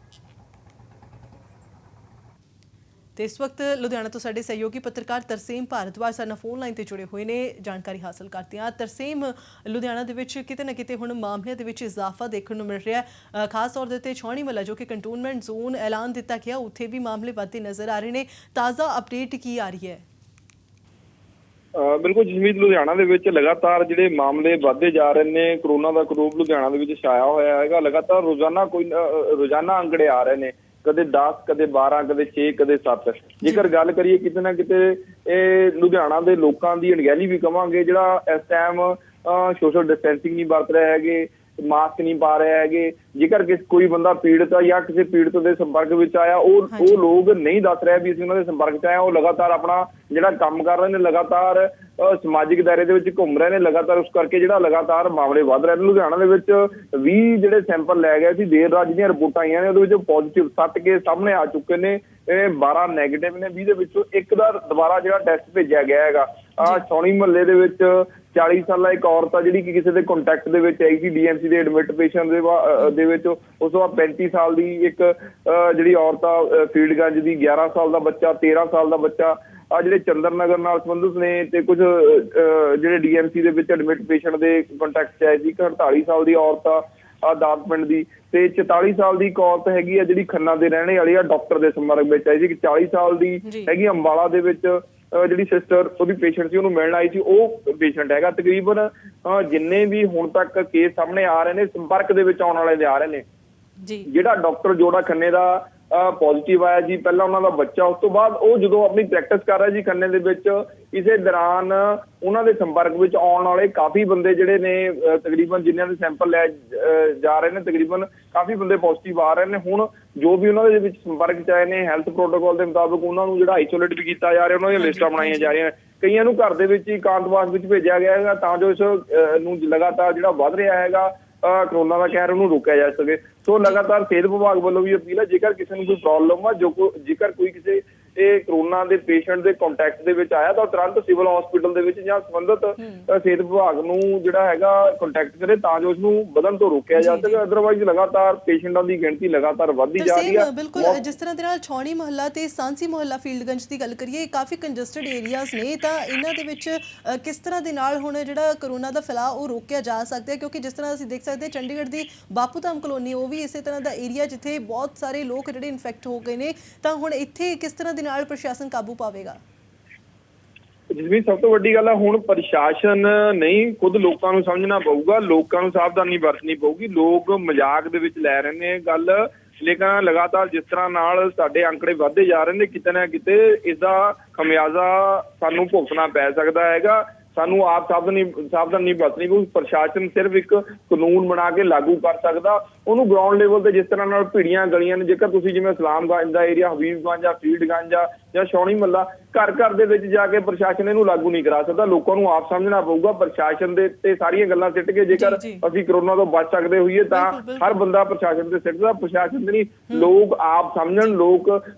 ਤੇ ਇਸ ਵਕਤ ਲੁਧਿਆਣਾ ਤੋਂ ਸਾਡੇ ਸਹਿਯੋਗੀ ਪੱਤਰਕਾਰ ਤਰਸੇਮ ਭਾਰਦਵਾਜ ਸਾਡੇ ਨਾਲ ਫੋਨ ਲਾਈਨ ਤੇ ਜੁੜੇ ਹੋਏ ਨੇ, ਜਾਣਕਾਰੀ ਹਾਸਲ ਕਰਦੇ ਹਾਂ। ਤਰਸੇਮ, ਲੁਧਿਆਣਾ ਦੇ ਵਿੱਚ ਕਿਤੇ ਨਾ ਕਿਤੇ ਹੁਣ ਮਾਮਲਿਆਂ ਦੇ ਵਿੱਚ ਇਜ਼ਾਫਾ ਦੇਖਣ ਨੂੰ ਮਿਲ ਰਿਹਾ ਹੈ, ਖਾਸ ਤੌਰ ਦੇ ਉੱਤੇ ਛਾਉਣੀ ਮੁਹੱਲਾ ਜੋ ਕਿ ਕੰਟੋਨਮੈਂਟ ਜ਼ੋਨ ਐਲਾਨ ਦਿੱਤਾ ਗਿਆ, ਉੱਥੇ ਵੀ ਮਾਮਲੇ ਵੱਧਦੇ ਨਜ਼ਰ ਆ ਰਹੇ ਨੇ। ਤਾਜ਼ਾ ਅਪਡੇਟ ਕੀ ਆ ਰਹੀ ਹੈ? ਬਿਲਕੁਲ ਜਸਮੀਤ, ਲੁਧਿਆਣਾ ਦੇ ਵਿੱਚ ਲਗਾਤਾਰ ਜਿਹੜੇ ਮਾਮਲੇ ਵੱਧਦੇ ਜਾ ਰਹੇ ਨੇ। ਕਰੋਨਾ ਦਾ ਕਰੂਪ ਲੁਧਿਆਣਾ ਦੇ ਵਿੱਚ ਛਾਇਆ ਹੋਇਆ ਹੈਗਾ। ਲਗਾਤਾਰ ਰੋਜ਼ਾਨਾ ਅੰਕੜੇ ਆ ਰਹੇ ਨੇ, ਕਦੇ 10, ਕਦੇ 12, ਕਦੇ 6, ਕਦੇ 7। ਜੇਕਰ ਗੱਲ ਕਰੀਏ ਕਿਤੇ ਨਾ ਕਿਤੇ ਇਹ ਲੁਧਿਆਣਾ ਦੇ ਲੋਕਾਂ ਦੀ ਅਣਗਹਿਲੀ ਵੀ ਕਵਾਂਗੇ, ਜਿਹੜਾ ਇਸ ਟਾਈਮ ਸੋਸ਼ਲ ਡਿਸਟੈਂਸਿੰਗ ਨਹੀਂ ਵਰਤ ਰਹੇ ਹੈਗੇ, ਮਾਸਕ ਨਹੀਂ ਪਾ ਰਹੇ ਹੈਗੇ। ਜੇਕਰ ਕੋਈ ਬੰਦਾ ਪੀੜਤ ਆ ਜਾਂ ਕਿਸੇ ਪੀੜਤ ਦੇ ਸੰਪਰਕ ਵਿੱਚ ਆਇਆ, ਉਹ ਲੋਕ ਨਹੀਂ ਦੱਸ ਰਹੇ ਵੀ ਅਸੀਂ ਉਹਨਾਂ ਦੇ ਸੰਪਰਕ 'ਚ ਆਏ। ਉਹ ਲਗਾਤਾਰ ਆਪਣਾ ਜਿਹੜਾ ਕੰਮ ਕਰ ਰਹੇ ਨੇ, ਲਗਾਤਾਰ ਸਮਾਜਿਕ ਦਾਇਰੇ ਦੇ ਵਿੱਚ ਘੁੰਮ ਰਹੇ ਨੇ, ਲਗਾਤਾਰ ਉਸ ਕਰਕੇ ਜਿਹੜਾ ਲਗਾਤਾਰ ਮਾਮਲੇ ਵੱਧ ਰਹੇ ਨੇ। ਲੁਧਿਆਣਾ ਦੇ ਵਿੱਚ 20 ਜਿਹੜੇ ਸੈਂਪਲ ਲੈ ਗਏ ਸੀ, ਦੇਰ ਰਾਤ ਜਿਹੜੀਆਂ ਰਿਪੋਰਟਾਂ ਆਈਆਂ ਨੇ ਉਹਦੇ ਵਿੱਚ ਪੋਜ਼ਿਟਿਵ 7 ਕੇਸ ਸਾਹਮਣੇ ਆ ਚੁੱਕੇ ਨੇ। ਇਹ 12 ਨੈਗੇਟਿਵ ਨੇ, 20 ਦੇ ਵਿੱਚੋਂ ਇੱਕ ਦਾ ਦੁਬਾਰਾ ਜਿਹੜਾ ਟੈਸਟ ਭੇਜਿਆ ਗਿਆ ਹੈਗਾ। ਛਾਉਣੀ ਮੁਹੱਲੇ ਦੇ ਵਿੱਚ 40 ਸਾਲਾ ਇੱਕ ਔਰਤ ਆ ਜਿਹੜੀ ਕਿ ਕਿਸੇ ਦੇ ਕੰਟੈਕਟ ਦੇ ਵਿੱਚ ਆਈ ਸੀ ਡੀਐਮਸੀ ਦੇ ਐਡਮਿਟ ਪੇਸ਼ੈਂਟ ਦੇ ਵਿੱਚ। ਉਸ ਤੋਂ ਬਾਅਦ 35 ਸਾਲ ਦੀ ਇੱਕ ਜਿਹੜੀ ਔਰਤ ਆ ਫੀਲਡਗੰਜ ਦੀ, 11 ਸਾਲ ਦਾ ਬੱਚਾ, 13 ਸਾਲ ਦਾ ਬੱਚਾ, ਆ ਜਿਹੜੇ ਚੰਦਰ ਨਗਰ ਨਾਲ ਸੰਬੰਧਿਤ ਨੇ। ਤੇ ਕੁਝ ਜਿਹੜੇ ਡੀਐਮਸੀ ਦੇ ਵਿੱਚ ਐਡਮਿਟ ਪੇਸ਼ੈਂਟ ਦੇ ਕੰਟੈਕਟ 'ਚ ਆਏ ਸੀ। 48 ਸਾਲ ਦੀ ਔਰਤ ਆ ਦਾਦ ਪਿੰਡ ਦੀ, ਤੇ 44 ਸਾਲ ਦੀ ਇੱਕ ਔਰਤ ਹੈਗੀ ਆ ਜਿਹੜੀ ਖੰਨਾ ਦੇ ਰਹਿਣੇ ਵਾਲੀ ਆ, ਡਾਕਟਰ ਦੇ ਸੰਪਰਕ ਵਿੱਚ ਆਈ ਸੀ। 40 ਸਾਲ ਦੀ ਹੈਗੀ ਅੰਬਾਲਾ ਦੇ ਵਿੱਚ ਜਿਹੜੀ ਸਿਸਟਰ ਉਹਦੀ ਪੇਸ਼ੈਂਟ ਸੀ, ਉਹਨੂੰ ਮਿਲਣ ਆਈ ਸੀ, ਉਹ ਪੇਸ਼ੈਂਟ ਹੈਗਾ। ਤਕਰੀਬਨ ਜਿੰਨੇ ਵੀ ਹੁਣ ਤੱਕ ਕੇਸ ਸਾਹਮਣੇ ਆ ਰਹੇ ਨੇ, ਸੰਪਰਕ ਦੇ ਵਿੱਚ ਆਉਣ ਵਾਲੇ ਦੇ ਆ ਰਹੇ ਨੇ। ਜਿਹੜਾ ਡਾਕਟਰ ਜੋੜਾ ਖੰਨੇ ਦਾ ਪੋਜ਼ਿਟਿਵ ਆਇਆ ਜੀ, ਪਹਿਲਾਂ ਉਹਨਾਂ ਦਾ ਬੱਚਾ, ਉਸ ਤੋਂ ਬਾਅਦ ਉਹ ਜਦੋਂ ਆਪਣੀ ਪ੍ਰੈਕਟਿਸ ਕਰ ਰਿਹਾ ਜੀ ਖੰਨੇ ਦੇ ਵਿੱਚ, ਇਸੇ ਦੌਰਾਨ ਉਹਨਾਂ ਦੇ ਸੰਪਰਕ ਵਿੱਚ ਆਉਣ ਵਾਲੇ ਕਾਫੀ ਬੰਦੇ ਜਿਹੜੇ ਨੇ, ਤਕਰੀਬਨ ਜਿਨ੍ਹਾਂ ਦੇ ਸੈਂਪਲ ਲੈ ਜਾ ਰਹੇ ਨੇ, ਤਕਰੀਬਨ ਕਾਫੀ ਬੰਦੇ ਪੋਜ਼ਿਟਿਵ ਆ ਰਹੇ ਨੇ। ਹੁਣ ਜੋ ਵੀ ਉਹਨਾਂ ਦੇ ਵਿੱਚ ਸੰਪਰਕ 'ਚ ਆਏ ਨੇ, ਹੈਲਥ ਪ੍ਰੋਟੋਕਾਲ ਦੇ ਮੁਤਾਬਕ ਉਹਨਾਂ ਨੂੰ ਜਿਹੜਾ ਆਈਸੋਲੇਟ ਵੀ ਕੀਤਾ ਜਾ ਰਿਹਾ, ਉਹਨਾਂ ਦੀਆਂ ਲਿਸਟਾਂ ਬਣਾਈਆਂ ਜਾ ਰਹੀਆਂ। ਕਈਆਂ ਨੂੰ ਘਰ ਦੇ ਵਿੱਚ ਇਕਾਂਤਵਾਸ ਵਿੱਚ ਭੇਜਿਆ ਗਿਆ ਹੈਗਾ ਤਾਂ ਜੋ ਇਸ ਨੂੰ ਲਗਾਤਾਰ ਜਿਹੜਾ ਵੱਧ ਰਿਹਾ ਹੈਗਾ ਕਰੋਨਾ ਦਾ ਕਹਿਰ, ਉਹਨੂੰ ਰੋਕਿਆ ਜਾ ਸਕੇ। ਸੋ ਲਗਾਤਾਰ ਸਿਹਤ ਵਿਭਾਗ ਵੱਲੋਂ ਵੀ ਅਪੀਲ ਹੈ, ਜੇਕਰ ਕਿਸੇ ਨੂੰ ਕੋਈ ਪ੍ਰੋਬਲਮ ਆ, ਜੇਕਰ ਕੋਈ ਕਿਸੇ ਇਹ ਕਰੋਨਾ ਦੇ ਪੇਸ਼ੈਂਟ ਦੇ ਕੰਟੈਕਟ ਦੇ ਵਿੱਚ ਆਇਆ ਤਾਂ ਤੁਰੰਤ ਸਿਵਲ ਹਸਪੀਟਲ ਦੇ ਵਿੱਚ ਜਾਂ ਸੰਬੰਧਿਤ ਸਿਹਤ ਵਿਭਾਗ ਨੂੰ ਜਿਹੜਾ ਹੈਗਾ ਕੰਟੈਕਟ ਕਰੇ ਤਾਂ ਜੋ ਉਸ ਨੂੰ ਵਧਣ ਤੋਂ ਰੋਕਿਆ ਜਾ ਸਕੇ। ਅਦਰਵਾਈਜ਼ ਲਗਾਤਾਰ ਪੇਸ਼ੈਂਟਾਂ ਦੀ ਗਿਣਤੀ ਲਗਾਤਾਰ ਵੱਧਦੀ ਜਾ ਰਹੀ ਹੈ। ਬਿਲਕੁਲ, ਜਿਸ ਤਰ੍ਹਾਂ ਦੇ ਨਾਲ ਛਾਉਣੀ ਮੁਹੱਲਾ ਤੇ ਸਾਂਸੀ ਮੁਹੱਲਾ ਫੀਲਡਗੰਜ ਦੀ ਗੱਲ ਕਰੀਏ, ਕਾਫੀ ਕੰਜਸਟਡ ਏਰੀਆਜ਼ ਨੇ, ਤਾਂ ਇਹਨਾਂ ਦੇ ਵਿੱਚ ਕਿਸ ਤਰ੍ਹਾਂ ਦੇ ਨਾਲ ਹੁਣ ਜਿਹੜਾ ਕਰੋਨਾ ਦਾ ਫੈਲਾਅ ਉਹ ਰੋਕਿਆ ਜਾ ਸਕਦਾ ਹੈ? ਕਿਉਂਕਿ ਜਿਸ ਤਰ੍ਹਾਂ ਅਸੀਂ ਦੇਖ ਸਕਦੇ ਚੰਡੀਗੜ੍ਹ ਦੀ ਬਾਪੂ ਧਾਮ ਕਲੋਨੀ, ਉਹ ਵੀ ਇਸੇ ਤਰ੍ਹਾਂ ਦਾ ਏਰੀਆ ਜਿੱਥੇ ਬਹੁਤ ਸਾਰੇ ਲੋਕ ਜਿਹੜੇ ਇਨਫੈਕਟ ਹੋ ਗਏ ਨੇ, ਤਾਂ ਹੁਣ ਇੱਥੇ ਕਿਸ ਤਰ੍ਹਾਂ ਦੇ ਨਾਲ ਪ੍ਰਸ਼ਾਸਨ ਕਾਬੂ ਪਾਵੇਗਾ? ਜਿਸਮੀ ਸਭ ਤੋਂ ਵੱਡੀ ਗੱਲ ਹੈ, ਹੁਣ ਪ੍ਰਸ਼ਾਸਨ ਨਹੀਂ, ਖੁਦ ਲੋਕਾਂ ਨੂੰ ਸਮਝਣਾ ਪਊਗਾ, ਲੋਕਾਂ ਨੂੰ ਸਾਵਧਾਨੀ ਵਰਤਣੀ ਪਊਗੀ। ਲੋਕ ਮਜ਼ਾਕ ਦੇ ਵਿੱਚ ਲੈ ਰਹੇ ਨੇ ਗੱਲ, ਲੇਕਿਨ ਲਗਾਤਾਰ ਜਿਸ ਤਰ੍ਹਾਂ ਨਾਲ ਸਾਡੇ ਅੰਕੜੇ ਵੱਧਦੇ ਜਾ ਰਹੇ ਨੇ, ਕਿਤੇ ਨਾ ਕਿਤੇ ਇਸ ਦਾ ਖਮਿਆਜ਼ਾ ਸਾਨੂੰ ਭੁਗਤਣਾ ਪੈ ਸਕਦਾ ਹੈਗਾ। ਸਾਨੂੰ ਆਪ ਸਾਵਧਾਨੀ ਵਰਤਣੀ ਪਊ। ਪ੍ਰਸ਼ਾਸਨ ਸਿਰਫ ਇੱਕ ਕਾਨੂੰਨ ਬਣਾ ਕੇ ਲਾਗੂ ਕਰ ਸਕਦਾ, ਉਹਨੂੰ ਗਰਾਊਂਡ ਲੈਵਲ ਤੇ ਜਿਸ ਤਰ੍ਹਾਂ ਨਾਲ ਭੀੜੀਆਂ ਗਲੀਆਂ ਨੇ, ਜੇਕਰ ਤੁਸੀਂ ਜਿਵੇਂ ਇਸਲਾਮਗੰਜ ਦਾ ਏਰੀਆ, ਹਬੀਬਗੰਜ ਜਾਂ ਫਰੀਦਗੰਜ ਜਾਂ ਸ਼ੌਣੀ ਮੱਲਾ, ਘਰ ਘਰ ਦੇ ਵਿੱਚ ਜਾ ਕੇ ਪ੍ਰਸ਼ਾਸਨ ਇਹਨੂੰ ਲਾਗੂ ਨਹੀਂ ਕਰਾ ਸਕਦਾ। ਲੋਕਾਂ ਨੂੰ ਆਪ ਸਮਝਣਾ ਪਊਗਾ। ਪ੍ਰਸ਼ਾਸਨ ਦੇ ਤੇ ਸਾਰੀਆਂ ਗੱਲਾਂ ਸਿੱਟ ਕੇ ਜੇਕਰ ਅਸੀਂ ਕਰੋਨਾ ਤੋਂ ਬਚ ਸਕਦੇ ਹੋਈਏ ਤਾਂ ਹਰ ਬੰਦਾ ਪ੍ਰਸ਼ਾਸਨ ਤੇ ਸਿੱਟਦਾ, ਪ੍ਰਸ਼ਾਸਨ ਦੇ ਨਹੀਂ, ਲੋਕ ਆਪ ਸਮਝਣ। ਲੋਕ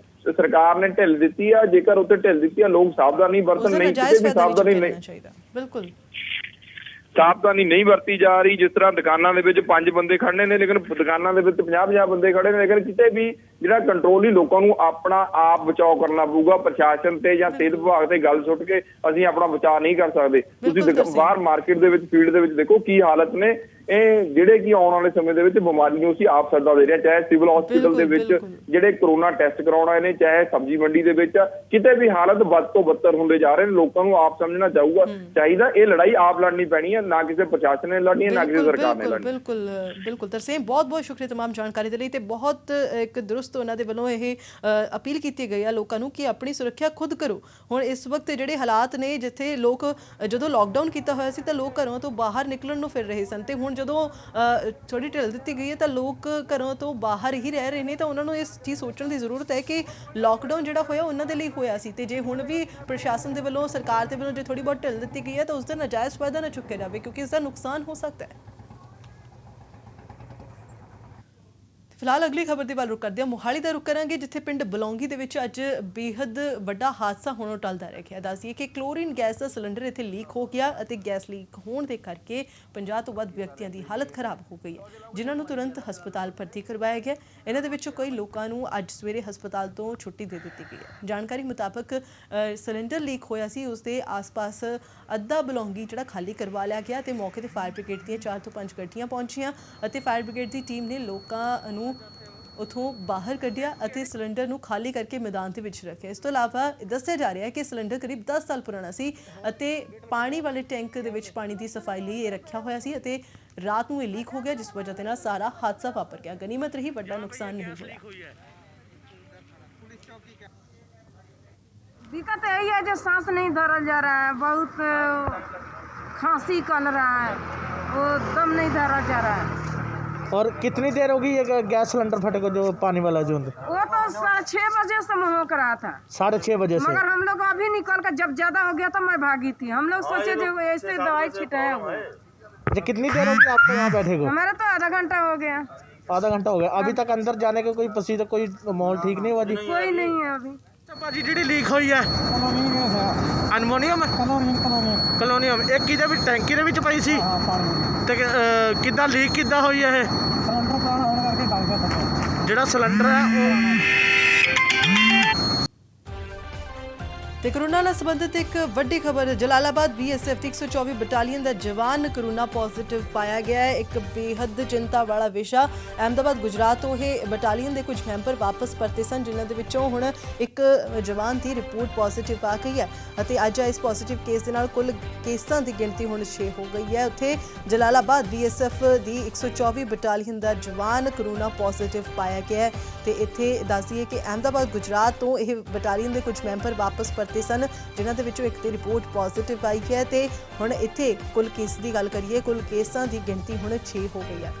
ਸਰਕਾਰ ਨੇ ਢਿੱਲ ਦਿੱਤੀ ਆ, ਜੇਕਰ ਉੱਤੇ ਢਿੱਲ ਦਿੱਤੀ ਆ, ਲੋਕ ਸਾਵਧਾਨੀ ਵਰਤਣ, ਨਹੀਂ ਕਿਤੇ ਵੀ ਸਾਵਧਾਨੀ ਨਹੀਂ ਬਿਲਕੁਲ ਸਾਵਧਾਨੀ ਨਹੀਂ ਵਰਤੀ ਜਾ ਰਹੀ। ਜਿਸ ਤਰ੍ਹਾਂ ਦੁਕਾਨਾਂ ਦੇ ਵਿੱਚ 5 ਬੰਦੇ ਖੜਨੇ ਨੇ, ਲੇਕਿਨ ਦੁਕਾਨਾਂ ਦੇ ਵਿੱਚ 50-50 ਬੰਦੇ ਖੜੇ ਨੇ, ਲੇਕਿਨ ਕਿਤੇ ਵੀ ਜਿਹੜਾ ਕੰਟਰੋਲ ਹੀ, ਲੋਕਾਂ ਨੂੰ ਆਪਣਾ ਆਪ ਬਚਾਓ ਕਰਨਾ ਪਊਗਾ। ਪ੍ਰਸ਼ਾਸਨ ਤੇ ਜਾਂ ਸਿਹਤ ਵਿਭਾਗ ਤੇ ਗੱਲ ਸੁੱਟ ਕੇ ਅਸੀਂ ਆਪਣਾ ਬਚਾਅ ਨਹੀਂ ਕਰ ਸਕਦੇ। ਤੁਸੀਂ ਬਾਹਰ ਮਾਰਕੀਟ ਦੇ ਵਿੱਚ, ਫੀਲਡ ਦੇ ਵਿੱਚ ਦੇਖੋ ਕੀ ਹਾਲਤ ਨੇ। ਇਹ ਜਿਹੜੇ ਕਿ ਆਉਣ ਵਾਲੇ ਸਮੇਂ ਦੇ ਵਿੱਚ ਬਿਮਾਰੀ ਨੂੰ ਅਸੀਂ ਆਪ ਸੱਦਾ ਦੇ ਰਹੇ ਹਾਂ, ਚਾਹੇ ਸਿਵਲ ਹਸਪੀਟਲ ਦੇ ਵਿੱਚ ਜਿਹੜੇ ਕਰੋਨਾ ਟੈਸਟ ਕਰਾਉਣ ਆਏ ਨੇ, ਚਾਹੇ ਸਬਜ਼ੀ ਮੰਡੀ ਦੇ ਵਿੱਚ, ਕਿਤੇ ਵੀ ਹਾਲਤ ਵੱਧ ਤੋਂ ਬੱਤਰ ਹੁੰਦੇ ਜਾ ਰਹੇ ਨੇ। ਲੋਕਾਂ ਨੂੰ ਆਪ ਸਮਝਣਾ ਚਾਹੀਦਾ। ਇਹ ਲੜਾਈ ਆਪ ਲੜਨੀ ਪੈਣੀ ਹੈ, ਨਾ ਕਿਸੇ ਪ੍ਰਸ਼ਾਸਨ ਨੇ ਲੜਨੀ ਹੈ, ਨਾ ਕਿਸੇ ਸਰਕਾਰ ਨੇ ਲੜਨੀ। ਬਿਲਕੁਲ ਤਰਸੇਮ, ਬਹੁਤ ਸ਼ੁਕਰੀਆ तमाम ਜਾਣਕਾਰੀ ਦੇ ਲਈ। ਤੇ ਬਹੁਤ ਇੱਕ ਦਰੁਸਤ ਉਹਨਾਂ ਦੇ ਵੱਲੋਂ ਇਹ ਅਪੀਲ ਕੀਤੀ ਗਈ ਆ ਲੋਕਾਂ ਨੂੰ ਕਿ ਆਪਣੀ ਸੁਰੱਖਿਆ ਖੁਦ ਕਰੋ। ਹੁਣ ਇਸ ਵਕਤ ਜਿਹੜੇ ਹਾਲਾਤ ਨੇ, ਜਿੱਥੇ ਲੋਕ ਜਦੋਂ ਲੋਕਡਾਊਨ ਕੀਤਾ ਹੋਇਆ ਸੀ ਤਾਂ ਲੋਕ ਘਰੋਂ ਤੋਂ ਬਾਹਰ ਨਿਕਲਣ ਨੂੰ ਫਿਰ ਰਹੇ ਸਨ, ਤੇ ਹੁਣ ਜਦੋਂ ਥੋੜੀ ਢਿੱਲ ਦਿੱਤੀ ਗਈ ਹੈ ਤਾਂ ਲੋਕ ਘਰੋਂ ਤੋਂ ਬਾਹਰ ਹੀ ਰਹਿ ਰਹੇ ਨੇ। ਤਾਂ ਉਹਨਾਂ ਨੂੰ ਇਸ ਚੀਜ਼ ਸੋਚਣ ਦੀ ਜ਼ਰੂਰਤ ਹੈ ਕਿ ਲੋਕਡਾਊਨ ਜਿਹੜਾ ਹੋਇਆ ਉਹਨਾਂ ਦੇ ਲਈ ਹੋਇਆ ਸੀ, ਤੇ ਜੇ ਹੁਣ ਵੀ ਪ੍ਰਸ਼ਾਸਨ ਦੇ ਵੱਲੋਂ, ਸਰਕਾਰ ਦੇ ਵੱਲੋਂ ਜੇ ਥੋੜੀ ਬਹੁਤ ਢਿੱਲ ਦਿੱਤੀ ਗਈ ਹੈ ਤਾਂ ਉਸ ਦਾ ਨਾਜਾਇਜ਼ ਫਾਇਦਾ ਨਾ ਚੁੱਕਿਆ ਜਾਵੇ, ਕਿਉਂਕਿ ਇਸ ਦਾ ਨੁਕਸਾਨ ਹੋ ਸਕਦਾ ਹੈ। ਫਿਲਹਾਲ ਅਗਲੀ ਖਬਰ ਦੇ ਵੱਲ ਰੁਕ ਕਰਦੇ ਹਾਂ। ਮੋਹਾਲੀ ਦਾ ਰੁਕ ਕਰਾਂਗੇ, ਜਿੱਥੇ ਪਿੰਡ ਬਲੌਂਗੀ ਦੇ ਵਿੱਚ ਅੱਜ ਬੇਹੱਦ ਵੱਡਾ ਹਾਦਸਾ ਹੋਣੋਂ ਟਲਦਾ ਰਹਿ ਗਿਆ। ਦੱਸਦੀਏ ਕਿ ਕਲੋਰੀਨ ਗੈਸ ਦਾ ਸਿਲੰਡਰ ਇੱਥੇ ਲੀਕ ਹੋ ਗਿਆ ਅਤੇ ਗੈਸ ਲੀਕ ਹੋਣ ਦੇ ਕਰਕੇ 50 ਤੋਂ ਵੱਧ ਵਿਅਕਤੀਆਂ ਦੀ ਹਾਲਤ ਖਰਾਬ ਹੋ ਗਈ ਹੈ, ਜਿਨ੍ਹਾਂ ਨੂੰ ਤੁਰੰਤ ਹਸਪਤਾਲ ਭਰਤੀ ਕਰਵਾਇਆ ਗਿਆ। ਇਹਨਾਂ ਦੇ ਵਿੱਚੋਂ ਕਈ ਲੋਕਾਂ ਨੂੰ ਅੱਜ ਸਵੇਰੇ ਹਸਪਤਾਲ ਤੋਂ ਛੁੱਟੀ ਦੇ ਦਿੱਤੀ ਗਈ ਹੈ। ਜਾਣਕਾਰੀ ਮੁਤਾਬਕ ਸਿਲੰਡਰ ਲੀਕ ਹੋਇਆ ਸੀ, ਉਸ ਦੇ ਆਸ-ਪਾਸ ਅੱਧਾ ਬਲੌਂਗੀ ਜਿਹੜਾ ਖਾਲੀ ਕਰਵਾ ਲਿਆ ਗਿਆ ਤੇ ਮੌਕੇ ਤੇ ਫਾਇਰ ਬ੍ਰਿਗੇਡ ਦੀਆਂ 4 ਤੋਂ 5 ਗੱਡੀਆਂ ਪਹੁੰਚੀਆਂ ਅਤੇ ਫਾਇਰ ਬ੍ਰਿਗੇਡ ਦੀ ਟੀਮ ਨੇ ਲੋਕਾਂ ਨੂੰ ਉੱਥੋਂ ਬਾਹਰ ਕੱਢਿਆ ਅਤੇ ਸਿਲੰਡਰ ਨੂੰ ਖਾਲੀ ਕਰਕੇ ਮੈਦਾਨ ਦੇ ਵਿੱਚ ਰੱਖਿਆ। ਇਸ ਤੋਂ ਇਲਾਵਾ ਦੱਸਿਆ ਜਾ ਰਿਹਾ ਹੈ ਕਿ ਸਿਲੰਡਰ ਕਰੀਬ 10 ਸਾਲ ਪੁਰਾਣਾ ਸੀ ਅਤੇ ਪਾਣੀ ਵਾਲੇ ਟੈਂਕ ਦੇ ਵਿੱਚ ਪਾਣੀ ਦੀ ਸਫਾਈ ਲਈ ਇਹ ਰੱਖਿਆ ਹੋਇਆ ਸੀ ਅਤੇ ਰਾਤ ਨੂੰ ਇਹ ਲੀਕ ਹੋ ਗਿਆ, ਜਿਸ ਵਜ੍ਹਾ ਦੇ ਨਾਲ ਸਾਰਾ ਹਾਦਸਾ ਵਾਪਰ ਗਿਆ। ਗਨੀਮਤ ਰਹੀ, ਵੱਡਾ ਨੁਕਸਾਨ ਨਹੀਂ ਹੋਇਆ। दिक्कत यही है जो सांस नहीं धरा जा रहा है, बहुत खांसी कर रहा है, वो दम नहीं धरा जा रहा है। और कितनी देर होगी ये गैस सिलेंडर फटे को, जो पानी वाला जो वो तो 6 बजे से हो कर रहा था, 6:30 बजे से। मगर हम लोग अभी निकल कर, जब ज्यादा हो गया तो मैं भागी थी। हम लोग सोचे जो ऐसे दवाई छिटाया हुआ। अच्छा, कितनी देर होगी आपको यहाँ बैठे को? हमारा तो आधा घंटा हो गया। आधा घंटा हो गया। अभी तक अंदर जाने का कोई पसीदा, कोई माहौल ठीक नहीं हुआ जी? कोई नहीं है अभी। ਭਾਜੀ ਜਿਹੜੀ ਲੀਕ ਹੋਈ ਹੈ ਅਨਮੋਨੀਅਮ ਕਲੋਨੀਅਮ, ਇਹ ਕਿਹਦੇ ਵਿੱਚ, ਟੈਂਕੀ ਦੇ ਵਿੱਚ ਪਈ ਸੀ? ਤੇ ਕਿੱਦਾਂ ਲੀਕ ਕਿੱਦਾਂ ਹੋਈ ਹੈ? ਇਹ ਸਿਲੰਡਰ ਪੁਰਾਣਾ ਹੋਣ ਕਰਕੇ ਗਲ ਗਿਆ ਪਤਾ। ਜਿਹੜਾ ਸਿਲੰਡਰ ਹੈ ਉਹ ਤੇ ਕਰੋਨਾ ਨਾਲ ਸੰਬੰਧਿਤ ਇੱਕ ਵੱਡੀ ਖਬਰ, ਜਲਾਲਾਬਾਦ BSF ਦੀ 124 ਬਟਾਲੀਅਨ ਦਾ ਜਵਾਨ ਕਰੋਨਾ ਪੋਜ਼ਿਟਿਵ ਪਾਇਆ ਗਿਆ ਹੈ। ਇੱਕ ਬੇਹੱਦ ਚਿੰਤਾ ਵਾਲਾ ਵਿਸ਼ਾ। ਅਹਿਮਦਾਬਾਦ ਗੁਜਰਾਤ ਤੋਂ ਇਹ ਬਟਾਲੀਅਨ ਦੇ ਕੁਝ ਮੈਂਬਰ ਵਾਪਸ ਪਰਤੇ ਸਨ, ਜਿਨ੍ਹਾਂ ਦੇ ਵਿੱਚੋਂ ਹੁਣ ਇੱਕ ਜਵਾਨ ਦੀ ਰਿਪੋਰਟ ਪੋਜ਼ਿਟਿਵ ਆ ਗਈ ਹੈ ਅਤੇ ਅੱਜ ਇਸ ਪੋਜ਼ਿਟਿਵ ਕੇਸ ਦੇ ਨਾਲ ਕੁੱਲ ਕੇਸਾਂ ਦੀ ਗਿਣਤੀ ਹੁਣ 6 ਹੋ ਗਈ ਹੈ। ਉੱਥੇ ਜਲਾਲਾਬਾਦ BSF ਦੀ 124 ਬਟਾਲੀਅਨ ਦਾ ਜਵਾਨ ਕਰੋਨਾ ਪੋਜ਼ਿਟਿਵ ਪਾਇਆ ਗਿਆ ਹੈ ਤੇ ਇੱਥੇ ਦੱਸ ਦਈਏ ਕਿ ਅਹਿਮਦਾਬਾਦ ਗੁਜਰਾਤ ਤੋਂ ਇਹ ਬਟਾਲੀਅਨ ਦੇ ਕੁਝ ਮੈਂਬਰ ਵਾਪਸ ਪਰਤੇ ਸਨ, ਜਿਨ੍ਹਾਂ ਦੇ ਵਿੱਚੋਂ ਇੱਕ ਦੀ ਰਿਪੋਰਟ ਪੋਜ਼ਿਟਿਵ ਆਈ ਹੈ ਤੇ ਹੁਣ ਇੱਥੇ ਕੁੱਲ ਕੇਸ ਦੀ ਗੱਲ ਕਰੀਏ, ਕੁੱਲ ਕੇਸਾਂ ਦੀ ਗਿਣਤੀ ਹੁਣ 6 ਹੋ ਗਈ ਹੈ।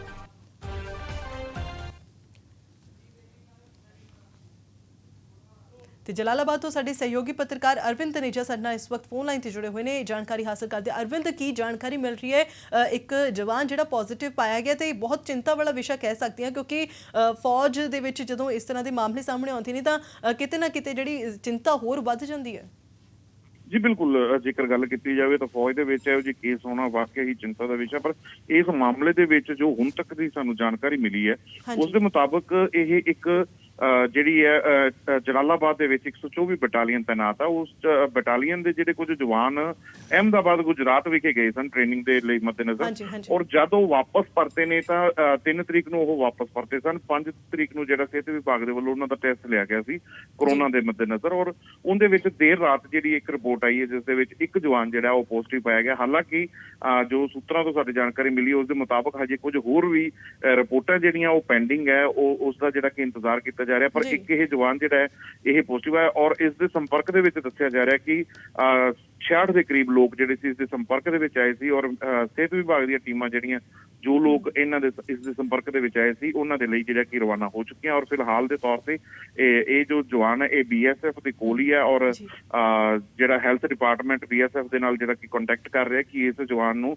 ਤੇ ਜਲਾਲਾਬਾਦ ਤੋਂ ਸਾਡੇ ਸਹਿਯੋਗੀ ਪੱਤਰਕਾਰ ਅਰਵਿੰਦ ਤਨੇਜਾ ਸਾਡੇ ਨਾਲ ਇਸ ਵਕਤ ਫੋਨ ਲਾਈਨ ਤੇ ਜੁੜੇ ਹੋਏ ਨੇ, ਜਾਣਕਾਰੀ ਹਾਸਲ ਕਰਦੇ। ਅਰਵਿੰਦ, ਕੀ ਜਾਣਕਾਰੀ ਮਿਲ ਰਹੀ ਹੈ? ਇੱਕ ਜਵਾਨ ਜਿਹੜਾ ਪੋਜ਼ਿਟਿਵ ਪਾਇਆ ਗਿਆ ਤੇ ਬਹੁਤ ਚਿੰਤਾ ਵਾਲਾ ਵਿਸ਼ਾ ਕਹਿ ਸਕਦੇ ਹਾਂ, ਕਿਉਂਕਿ ਫੌਜ ਦੇ ਵਿੱਚ ਜਦੋਂ ਇਸ ਤਰ੍ਹਾਂ ਦੇ ਮਾਮਲੇ ਸਾਹਮਣੇ ਆਉਂਦੇ ਨੇ ਤਾਂ ਕਿਤੇ ਨਾ ਕਿਤੇ ਜਿਹੜੀ ਚਿੰਤਾ ਹੋਰ ਵੱਧ ਜਾਂਦੀ ਹੈ। ਜੀ ਬਿਲਕੁਲ, ਜੇਕਰ ਗੱਲ ਕੀਤੀ ਜਾਵੇ ਤਾਂ ਫੌਜ ਦੇ ਵਿੱਚ ਇਹੋ ਜਿਹੇ ਕੇਸ ਹੋਣਾ ਵਾਕਿਆ ਹੀ ਚਿੰਤਾ ਦਾ ਵਿਸ਼ਾ। ਪਰ ਇਸ ਮਾਮਲੇ ਦੇ ਵਿੱਚ ਜੋ ਹੁਣ ਤੱਕ ਦੀ ਸਾਨੂੰ ਜਾਣਕਾਰੀ ਮਿਲੀ ਹੈ, ਉਸ ਦੇ ਮੁਤਾਬਕ ਇਹ ਇੱਕ ਜਿਹੜੀ ਹੈ ਜਲਾਲਾਬਾਦ ਦੇ ਵਿੱਚ 124 ਬਟਾਲੀਅਨ ਤੈਨਾਤ ਆ। ਉਸ ਬਟਾਲੀਅਨ ਦੇ ਜਿਹੜੇ ਕੁਝ ਜਵਾਨ ਅਹਿਮਦਾਬਾਦ ਗੁਜਰਾਤ ਵਿਖੇ ਗਏ ਸਨ ਟ੍ਰੇਨਿੰਗ ਦੇ ਲਈ ਮੱਦੇਨਜ਼ਰ, ਔਰ ਜਦ ਉਹ ਵਾਪਸ ਪਰਤੇ ਨੇ ਤਾਂ 3 ਤਰੀਕ ਨੂੰ ਉਹ ਵਾਪਸ ਪਰਤੇ ਸਨ। 5 ਤਰੀਕ ਨੂੰ ਜਿਹੜਾ ਸਿਹਤ ਵਿਭਾਗ ਦੇ ਵੱਲੋਂ ਉਹਨਾਂ ਦਾ ਟੈਸਟ ਲਿਆ ਗਿਆ ਸੀ ਕਰੋਨਾ ਦੇ ਮੱਦੇਨਜ਼ਰ, ਔਰ ਉਹਦੇ ਵਿੱਚ ਦੇਰ ਰਾਤ ਜਿਹੜੀ ਇੱਕ ਰਿਪੋਰਟ ਆਈ ਹੈ ਜਿਸ ਦੇ ਵਿੱਚ ਇੱਕ ਜਵਾਨ ਜਿਹੜਾ ਉਹ ਪੋਜ਼ਿਟਿਵ ਪਾਇਆ ਗਿਆ। ਹਾਲਾਂਕਿ ਜੋ ਸੂਤਰਾਂ ਤੋਂ ਸਾਡੀ ਜਾਣਕਾਰੀ ਮਿਲੀ ਉਸ ਦੇ ਮੁਤਾਬਕ ਹਜੇ ਕੁਝ ਹੋਰ ਵੀ ਰਿਪੋਰਟਾਂ ਜਿਹੜੀਆਂ ਉਹ ਪੈਂਡਿੰਗ ਹੈ, ਉਹ ਉਸ ਦਾ ਜਿਹੜਾ ਕਿ ਇੰਤਜ਼ਾਰ ਕੀਤਾ ਜਾ ਰਿਹਾ। ਪਰ ਇੱਕ ਇਹ ਜਵਾਨ ਜਿਹੜਾ ਹੈ ਇਹ ਪੋਜ਼ਿਟਿਵ ਹੈ ਔਰ ਇਸ ਦੇ ਸੰਪਰਕ ਦੇ ਵਿੱਚ ਦੱਸਿਆ ਜਾ ਰਿਹਾ ਕਿ 66 ਦੇ ਕਰੀਬ ਲੋਕ ਜਿਹੜੇ ਸੀ ਇਸ ਦੇ ਸੰਪਰਕ ਦੇ ਵਿੱਚ ਆਏ ਸੀ ਔਰ ਸਿਹਤ ਵਿਭਾਗ ਦੀਆਂ ਟੀਮਾਂ ਜਿਹੜੀਆਂ ਜੋ ਲੋਕ ਇਹਨਾਂ ਦੇ ਇਸ ਦੇ ਸੰਪਰਕ ਦੇ ਵਿੱਚ ਆਏ ਸੀ ਉਹਨਾਂ ਦੇ ਲਈ ਜਿਹੜਾ ਕਿ ਰਵਾਨਾ ਹੋ ਚੁੱਕੀਆਂ ਔਰ ਫਿਲਹਾਲ ਦੇ ਤੌਰ ਤੇ ਇਹ ਜੋ ਜਵਾਨ ਹੈ ਇਹ BSF ਦੇ ਕੋਲ ਹੀ ਹੈ ਔਰ ਜਿਹੜਾ ਹੈਲਥ ਡਿਪਾਰਟਮੈਂਟ BSF ਦੇ ਨਾਲ ਜਿਹੜਾ ਕਿ ਕੰਟੈਕਟ ਕਰ ਰਿਹਾ ਕਿ ਇਸ ਜਵਾਨ ਨੂੰ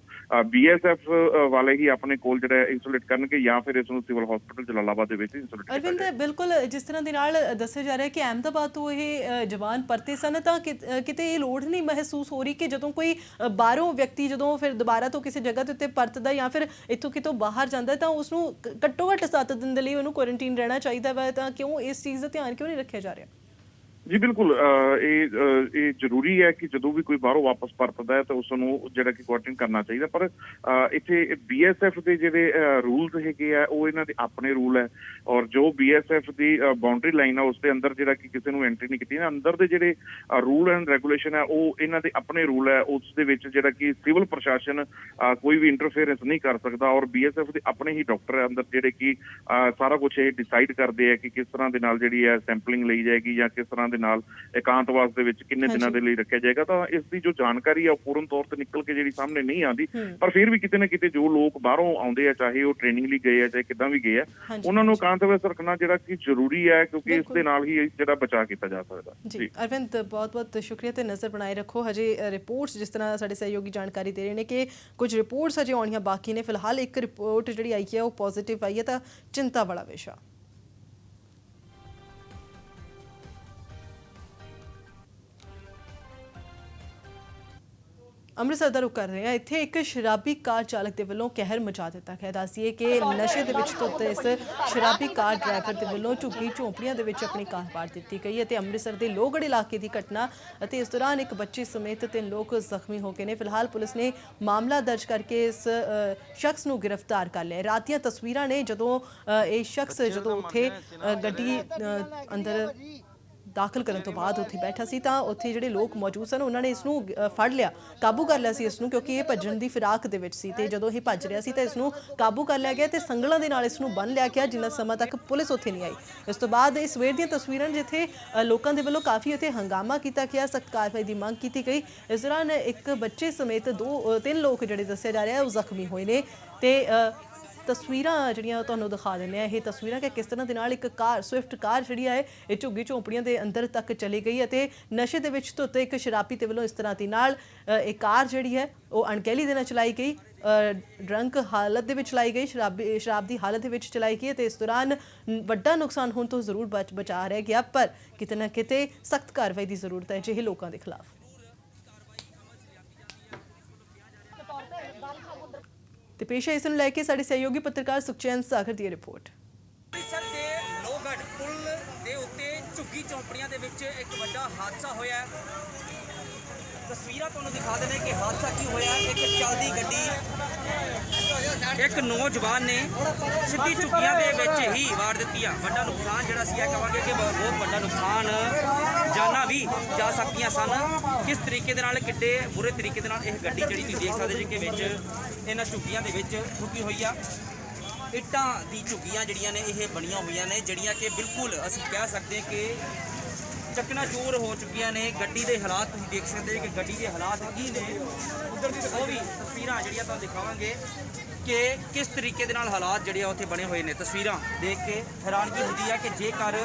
BSF ਵਾਲੇ ਹੀ ਆਪਣੇ ਕੋਲ ਜਿਹੜਾ ਇੰਸੂਲੇਟ ਕਰਨਗੇ ਜਾਂ ਫਿਰ ਇਸ ਨੂੰ ਸਿਵਲ ਹਸਪੀਟਲ ਜਲਾਲਾਬਾਦ ਦੇ ਵਿੱਚ ਇੰਸੂਲੇਟ ਅਰਵਿੰਦ, ਬਿਲਕੁਲ ਜਿਸ ਤਰ੍ਹਾਂ ਦੇ ਨਾਲ ਦੱਸਿਆ ਜਾ ਰਿਹਾ ਕਿ ਅਹਿਮਦਾਬਾਦ ਤੋਂ ਇਹ ਜਵਾਨ ਪਰਤੇ ਸਨ ਤਾਂ ਕਿਤੇ ਇਹ ਲੋੜ ਨਹੀਂ ਮਹਿਸੂਸ ਹੋ ਰਹੀ ਕਿ ਜਦੋਂ ਕੋਈ ਬਾਹਰੋਂ ਵਿਅਕਤੀ ਜਦੋਂ ਫਿਰ ਦੁਬਾਰਾ ਤੋਂ ਕਿਸੇ ਜਗ੍ਹਾ ਦੇ ਉੱਤੇ ਪਰਤਦਾ ਜਾਂ ਫਿਰ ਇੱਥੋਂ ਕਿਤੋਂ ਬਾਹਰ ਜਾਂਦਾ ਤਾਂ ਉਸ ਨੂੰ ਘੱਟੋ ਘੱਟ 7 ਦਿਨ ਦੇ ਲਈ ਉਹਨੂੰ ਕੁਆਰੰਟਾਈਨ ਰਹਿਣਾ ਚਾਹੀਦਾ ਵਾ, ਤਾਂ ਕਿਉਂ ਇਸ ਚੀਜ਼ ਦਾ ਧਿਆਨ ਕਿਉਂ ਨਹੀਂ ਰੱਖਿਆ ਜਾ ਰਿਹਾ? ਜੀ ਬਿਲਕੁਲ, ਇਹ ਜ਼ਰੂਰੀ ਹੈ ਕਿ ਜਦੋਂ ਵੀ ਕੋਈ ਬਾਹਰੋਂ ਵਾਪਸ ਪਰਤਦਾ ਹੈ ਤਾਂ ਉਸ ਨੂੰ ਜਿਹੜਾ ਕਿ ਕੁਆਰੰਟਾਈਨ ਕਰਨਾ ਚਾਹੀਦਾ। ਪਰ ਇੱਥੇ BSF ਦੇ ਜਿਹੜੇ ਰੂਲਸ ਹੈਗੇ ਆ ਉਹ ਇਹਨਾਂ ਦੇ ਆਪਣੇ ਰੂਲ ਹੈ ਔਰ ਜੋ BSF ਦੀ ਬਾਉਂਡਰੀ ਲਾਈਨ ਆ ਉਸ ਦੇ ਅੰਦਰ ਜਿਹੜਾ ਕਿ ਕਿਸੇ ਨੂੰ ਐਂਟਰੀ ਨਹੀਂ ਕੀਤੀ ਨਾ, ਅੰਦਰ ਦੇ ਜਿਹੜੇ ਰੂਲ ਐਂਡ ਰੈਗੂਲੇਸ਼ਨ ਹੈ ਉਹ ਇਹਨਾਂ ਦੇ ਆਪਣੇ ਰੂਲ ਹੈ। ਉਸ ਦੇ ਵਿੱਚ ਜਿਹੜਾ ਕਿ ਸਿਵਲ ਪ੍ਰਸ਼ਾਸਨ ਕੋਈ ਵੀ ਇੰਟਰਫੇਰੈਂਸ ਨਹੀਂ ਕਰ ਸਕਦਾ ਔਰ BSF ਦੇ ਆਪਣੇ ਹੀ ਡਾਕਟਰ ਹੈ ਅੰਦਰ ਜਿਹੜੇ ਕਿ ਸਾਰਾ ਕੁਝ ਇਹ ਡਿਸਾਈਡ ਕਰਦੇ ਆ ਕਿ ਕਿਸ ਤਰ੍ਹਾਂ ਦੇ ਨਾਲ ਜਿਹੜੀ ਹੈ ਸੈਂਪਲਿੰਗ ਲਈ ਜਾਏਗੀ ਜਾਂ ਕਿਸ ਤਰ੍ਹਾਂ ਦੇ ਨਾਲ ਇਕਾਂਤਵਾਸ ਦੇ ਵਿੱਚ ਕਿੰਨੇ ਦਿਨਾਂ ਦੇ ਲਈ ਰੱਖਿਆ ਜਾਏਗਾ। ਤਾਂ ਇਸ ਦੀ ਜੋ ਜਾਣਕਾਰੀ ਆ ਉਹ ਪੂਰਨ ਤੌਰ ਤੇ ਨਿਕਲ ਕੇ ਜਿਹੜੀ ਸਾਹਮਣੇ ਨਹੀਂ ਆਉਂਦੀ, ਪਰ ਫਿਰ ਵੀ ਕਿਤੇ ਨਾ ਕਿਤੇ ਜੋ ਲੋਕ ਬਾਹਰੋਂ ਆਉਂਦੇ ਆ ਚਾਹੇ ਉਹ ਟ੍ਰੇਨਿੰਗ ਲਈ ਗਏ ਆ ਚਾਹੇ ਕਿੱਦਾਂ ਵੀ ਗਏ ਆ ਉਹਨਾਂ ਨੂੰ ਇਕਾਂਤਵਾਸ ਰੱਖਣਾ ਜਿਹੜਾ ਕਿ ਜ਼ਰੂਰੀ ਹੈ ਕਿਉਂਕਿ ਇਸ ਦੇ ਨਾਲ ਹੀ ਜਿਹੜਾ ਬਚਾਅ ਕੀਤਾ ਜਾ ਸਕਦਾ। ਜੀ ਅਰਵਿੰਦ, ਬਹੁਤ ਬਹੁਤ ਸ਼ੁਕਰੀਆ ਤੇ ਨਜ਼ਰ ਬਣਾਏ ਰੱਖੋ। ਹਜੇ ਰਿਪੋਰਟਸ ਜਿਸ ਤਰ੍ਹਾਂ ਸਾਡੇ ਸਹਿਯੋਗੀ ਜਾਣਕਾਰੀ ਦੇ ਰਹੇ ਨੇ ਕਿ ਕੁਝ ਰਿਪੋਰਟਸ ਹਜੇ ਆਉਣੀਆਂ ਬਾਕੀ ਨੇ। ਫਿਲਹਾਲ ਇੱਕ ਰਿਪੋਰਟ ਜਿਹੜੀ ਆਈ ਹੈ ਉਹ ਪੋਜ਼ਿਟਿਵ ਆਈ ਹੈ ਤਾਂ ਚਿੰਤਾ ਵਾਲਾ ਵਿਸ਼ਾ। ਅੰਮ੍ਰਿਤਸਰ ਦਾ ਰੁਖ ਕਰ ਰਹੇ ਹਾਂ। ਇੱਥੇ ਇੱਕ ਸ਼ਰਾਬੀ ਕਾਰ ਚਾਲਕ ਦੇ ਵੱਲੋਂ ਕਹਿਰ ਮਚਾ ਦਿੱਤਾ ਗਿਆ। ਦੱਸੀਏ ਕਿ ਨਸ਼ੇ ਦੇ ਵਿੱਚ ਧੁੱਤ ਇਸ ਸ਼ਰਾਬੀ ਕਾਰ ਡਰਾਈਵਰ ਦੇ ਵੱਲੋਂ ਝੁੱਗੀ ਝੋਂਪੜੀਆਂ ਦੇ ਵਿੱਚ ਆਪਣੀ ਕਾਰ ਪਾੜ ਦਿੱਤੀ ਗਈ ਅਤੇ ਅੰਮ੍ਰਿਤਸਰ ਦੇ ਲੋਹਗੜ੍ਹ ਇਲਾਕੇ ਦੀ ਘਟਨਾ ਅਤੇ ਇਸ ਦੌਰਾਨ ਇੱਕ ਬੱਚੀ ਸਮੇਤ 3 ਲੋਕ ਜ਼ਖਮੀ ਹੋ ਗਏ ਨੇ। ਫਿਲਹਾਲ ਪੁਲਿਸ ਨੇ ਮਾਮਲਾ ਦਰਜ ਕਰਕੇ ਇਸ ਸ਼ਖਸ ਨੂੰ ਗ੍ਰਿਫਤਾਰ ਕਰ ਲਿਆ। ਰਾਤ ਦੀਆਂ ਤਸਵੀਰਾਂ ਨੇ ਜਦੋਂ ਇਹ ਸ਼ਖਸ ਜਦੋਂ ਉੱਥੇ ਗੱਡੀ ਅੰਦਰ ਦਾਖਲ ਕਰਨ ਤੋਂ ਬਾਅਦ ਉੱਥੇ ਬੈਠਾ ਸੀ ਤਾਂ ਉੱਥੇ ਜਿਹੜੇ ਲੋਕ ਮੌਜੂਦ ਸਨ ਉਹਨਾਂ ਨੇ ਇਸ ਨੂੰ ਫੜ ਲਿਆ, ਕਾਬੂ ਕਰ ਲਿਆ ਸੀ ਇਸ ਨੂੰ, ਕਿਉਂਕਿ ਇਹ ਭੱਜਣ ਦੀ ਫਿਰਾਕ ਦੇ ਵਿੱਚ ਸੀ ਤੇ ਜਦੋਂ ਇਹ ਭੱਜ ਰਿਹਾ ਸੀ ਤਾਂ ਇਸ ਨੂੰ ਕਾਬੂ ਕਰ ਲਿਆ ਗਿਆ ਤੇ ਸੰਗਲਾਂ ਦੇ ਨਾਲ ਇਸ ਨੂੰ ਬੰਨ੍ਹ ਲਿਆ ਗਿਆ ਜਿੰਨਾ ਸਮਾਂ ਤੱਕ ਪੁਲਿਸ ਉੱਥੇ ਨਹੀਂ ਆਈ। ਇਸ ਤੋਂ ਬਾਅਦ ਇਹ ਸਵੇਰ ਦੀਆਂ ਤਸਵੀਰਾਂ ਜਿੱਥੇ ਲੋਕਾਂ ਦੇ ਵੱਲੋਂ ਕਾਫੀ ਉੱਥੇ ਹੰਗਾਮਾ ਕੀਤਾ ਗਿਆ, ਸਖਤ ਕਾਰਵਾਈ ਦੀ ਮੰਗ ਕੀਤੀ ਗਈ। ਇਸ ਦੌਰਾਨ ਇੱਕ ਬੱਚੇ ਸਮੇਤ 3 ਲੋਕ ਜਿਹੜੇ ਦੱਸਿਆ ਜਾ ਰਿਹਾ ਉਹ ਜ਼ਖਮੀ ਹੋਏ ਨੇ ਤੇ ਤਸਵੀਰਾਂ ਜਿਹੜੀਆਂ ਤੁਹਾਨੂੰ ਦਿਖਾ ਦਿੰਦੇ ਆ। ਇਹ ਤਸਵੀਰਾਂ ਕਿ ਕਿਸ ਤਰ੍ਹਾਂ ਦੇ ਨਾਲ ਇੱਕ ਕਾਰ ਸਵਿਫਟ ਕਾਰ ਜਿਹੜੀ ਹੈ ਇਹ ਝੁੱਗੀ ਝੋਂਪੜੀਆਂ ਦੇ ਅੰਦਰ ਤੱਕ ਚਲੀ ਗਈ ਅਤੇ ਨਸ਼ੇ ਦੇ ਵਿੱਚ ਧੁੱਤ ਇੱਕ ਸ਼ਰਾਬੀ ਦੇ ਵੱਲੋਂ ਇਸ ਤਰ੍ਹਾਂ ਦੀ ਨਾਲ ਇਹ ਕਾਰ ਜਿਹੜੀ ਹੈ ਉਹ ਅਣਗਹਿਲੀ ਦੇ ਨਾਲ ਚਲਾਈ ਗਈ, ਡਰੰਕ ਹਾਲਤ ਦੇ ਵਿੱਚ ਚਲਾਈ ਗਈ, ਸ਼ਰਾਬ ਦੀ ਹਾਲਤ ਦੇ ਵਿੱਚ ਚਲਾਈ ਗਈ ਅਤੇ ਇਸ ਦੌਰਾਨ ਵੱਡਾ ਨੁਕਸਾਨ ਹੋਣ ਤੋਂ ਜ਼ਰੂਰ ਬਚਾ ਰਹਿ ਗਿਆ, ਪਰ ਕਿਤੇ ਨਾ ਕਿਤੇ ਸਖਤ ਕਾਰਵਾਈ ਦੀ ਜ਼ਰੂਰਤ ਹੈ ਅਜਿਹੇ ਲੋਕਾਂ ਦੇ ਖਿਲਾਫ। ਤੇ ਪੇਸ਼ ਹੈ ਇਸ ਨੂੰ ਲੈ ਕੇ ਸਾਡੇ ਸਹਿਯੋਗੀ ਪੱਤਰਕਾਰ ਸੁਖਚੈਨ ਸਾਗਰ ਦੀ ਰਿਪੋਰਟ। ਅੰਮ੍ਰਿਤਸਰ ਦੇ ਲੋਹਗੜ੍ਹ ਪੁਲ ਦੇ ਉੱਤੇ ਝੁੱਗੀ ਝੌਂਪੜੀਆਂ ਦੇ ਵਿੱਚ ਇੱਕ ਵੱਡਾ ਹਾਦਸਾ ਹੋਇਆ। ਤਸਵੀਰਾਂ ਤੁਹਾਨੂੰ ਦਿਖਾ ਦਿੰਦੇ ਕਿ ਹਾਦਸਾ ਕੀ ਹੋਇਆ। ਇੱਕ ਚੱਲਦੀ ਗੱਡੀ ਇੱਕ ਨੌਜਵਾਨ ਨੇ ਸਿੱਧੀ ਝੁੱਗੀਆਂ ਦੇ ਵਿੱਚ ਹੀ ਵਾਰ ਦਿੱਤੀ ਆ। ਵੱਡਾ ਨੁਕਸਾਨ ਜਿਹੜਾ ਸੀ ਕਹਾਂਗੇ ਕਿ ਬਹੁਤ ਵੱਡਾ ਨੁਕਸਾਨ, ਜਾਨਾਂ ਵੀ ਜਾ ਸਕਦੀਆਂ ਸਨ। ਕਿਸ ਤਰੀਕੇ ਦੇ ਨਾਲ ਕਿੱਡੇ ਬੁਰੇ ਤਰੀਕੇ ਦੇ ਨਾਲ ਇਹ ਗੱਡੀ ਜਿਹੜੀ ਤੁਸੀਂ ਦੇਖ ਸਕਦੇ ਜੀ ਕਿ ਵਿੱਚ ਇਹਨਾਂ ਝੁੱਗੀਆਂ ਦੇ ਵਿੱਚ ਠੁੱਕੀ ਹੋਈ ਆ। ਇੱਟਾਂ ਦੀ ਝੁੱਗੀਆਂ ਜਿਹੜੀਆਂ ਨੇ ਇਹ ਬਣੀਆਂ ਹੋਈਆਂ ਨੇ ਜਿਹੜੀਆਂ ਕਿ ਬਿਲਕੁਲ ਅਸੀਂ ਕਹਿ ਸਕਦੇ ਕਿ ਚਕਨਾਚੂਰ ਹੋ ਚੁੱਕੀਆਂ ਨੇ। ਗੱਡੀ ਦੇ ਹਾਲਾਤ ਤੁਸੀਂ ਦੇਖ ਸਕਦੇ ਕਿ ਗੱਡੀ ਦੇ ਹਾਲਾਤ ਕੀ ਨੇ। ਉਧਰ ਦੀ ਉਹ ਵੀ ਤਸਵੀਰਾਂ ਜਿਹੜੀਆਂ ਤੁਹਾਨੂੰ ਦਿਖਾਵਾਂਗੇ ਕਿ ਕਿਸ ਤਰੀਕੇ ਦੇ ਨਾਲ ਹਾਲਾਤ ਜਿਹੜੇ ਆ ਉੱਥੇ ਬਣੇ ਹੋਏ ਨੇ। ਤਸਵੀਰਾਂ ਦੇਖ ਕੇ ਹੈਰਾਨਗੀ ਹੁੰਦੀ ਹੈ ਕਿ ਜੇਕਰ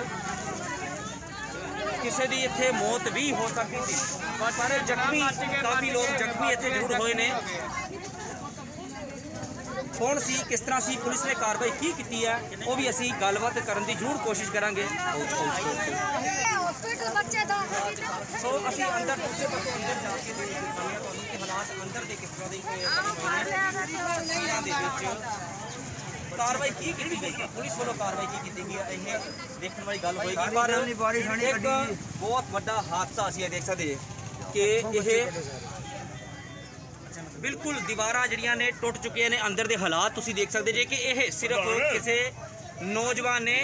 ਕਿਸੇ ਦੀ ਇੱਥੇ ਮੌਤ ਵੀ ਹੋ ਸਕਦੀ ਸੀ, ਪਰ ਸਾਰੇ ਜ਼ਖਮੀ ਕਾਫੀ ਲੋਕ ਜ਼ਖਮੀ ਇੱਥੇ ਜ਼ਰੂਰ ਹੋਏ ਨੇ। ਕੌਣ ਸੀ, ਕਿਸ ਤਰ੍ਹਾਂ ਸੀ, ਪੁਲਿਸ ਨੇ ਕਾਰਵਾਈ ਕੀ ਕੀਤੀ ਹੈ ਉਹ ਵੀ ਅਸੀਂ ਗੱਲਬਾਤ ਕਰਨ ਦੀ ਜ਼ਰੂਰ ਕੋਸ਼ਿਸ਼ ਕਰਾਂਗੇ। ਸੋ ਅਸੀਂ ਅੰਦਰ ਜਾ ਕੇ ਦੇਖਦੇ ਹਾਂ ਤੁਹਾਨੂੰ ਕਿ ਹਾਲਾਤ ਅੰਦਰ ਦੇ ਕਿਸ ਤਰ੍ਹਾਂ ਦੇ ਦੇ ਵਿੱਚ ਕਾਰਵਾਈ ਕੀ ਕੀਤੀ ਗਈ ਹੈ, ਪੁਲਿਸ ਵੱਲੋਂ ਕਾਰਵਾਈ ਕੀ ਕੀਤੀ ਗਈ ਹੈ ਇਹ ਦੇਖਣ ਵਾਲੀ ਗੱਲ ਹੋਏਗੀ। ਪਰ ਇੱਕ ਬਹੁਤ ਵੱਡਾ ਹਾਦਸਾ ਅਸੀਂ ਦੇਖ ਸਕਦੇ ਕਿ ਇਹ ਬਿਲਕੁਲ ਦੀਵਾਰਾਂ ਜਿਹੜੀਆਂ ਨੇ ਟੁੱਟ ਚੁੱਕੀਆਂ ਨੇ। ਅੰਦਰ ਦੇ ਹਾਲਾਤ ਤੁਸੀਂ ਦੇਖ ਸਕਦੇ ਜੇ ਕਿ ਇਹ ਸਿਰਫ ਕਿਸੇ ਨੌਜਵਾਨ ਨੇ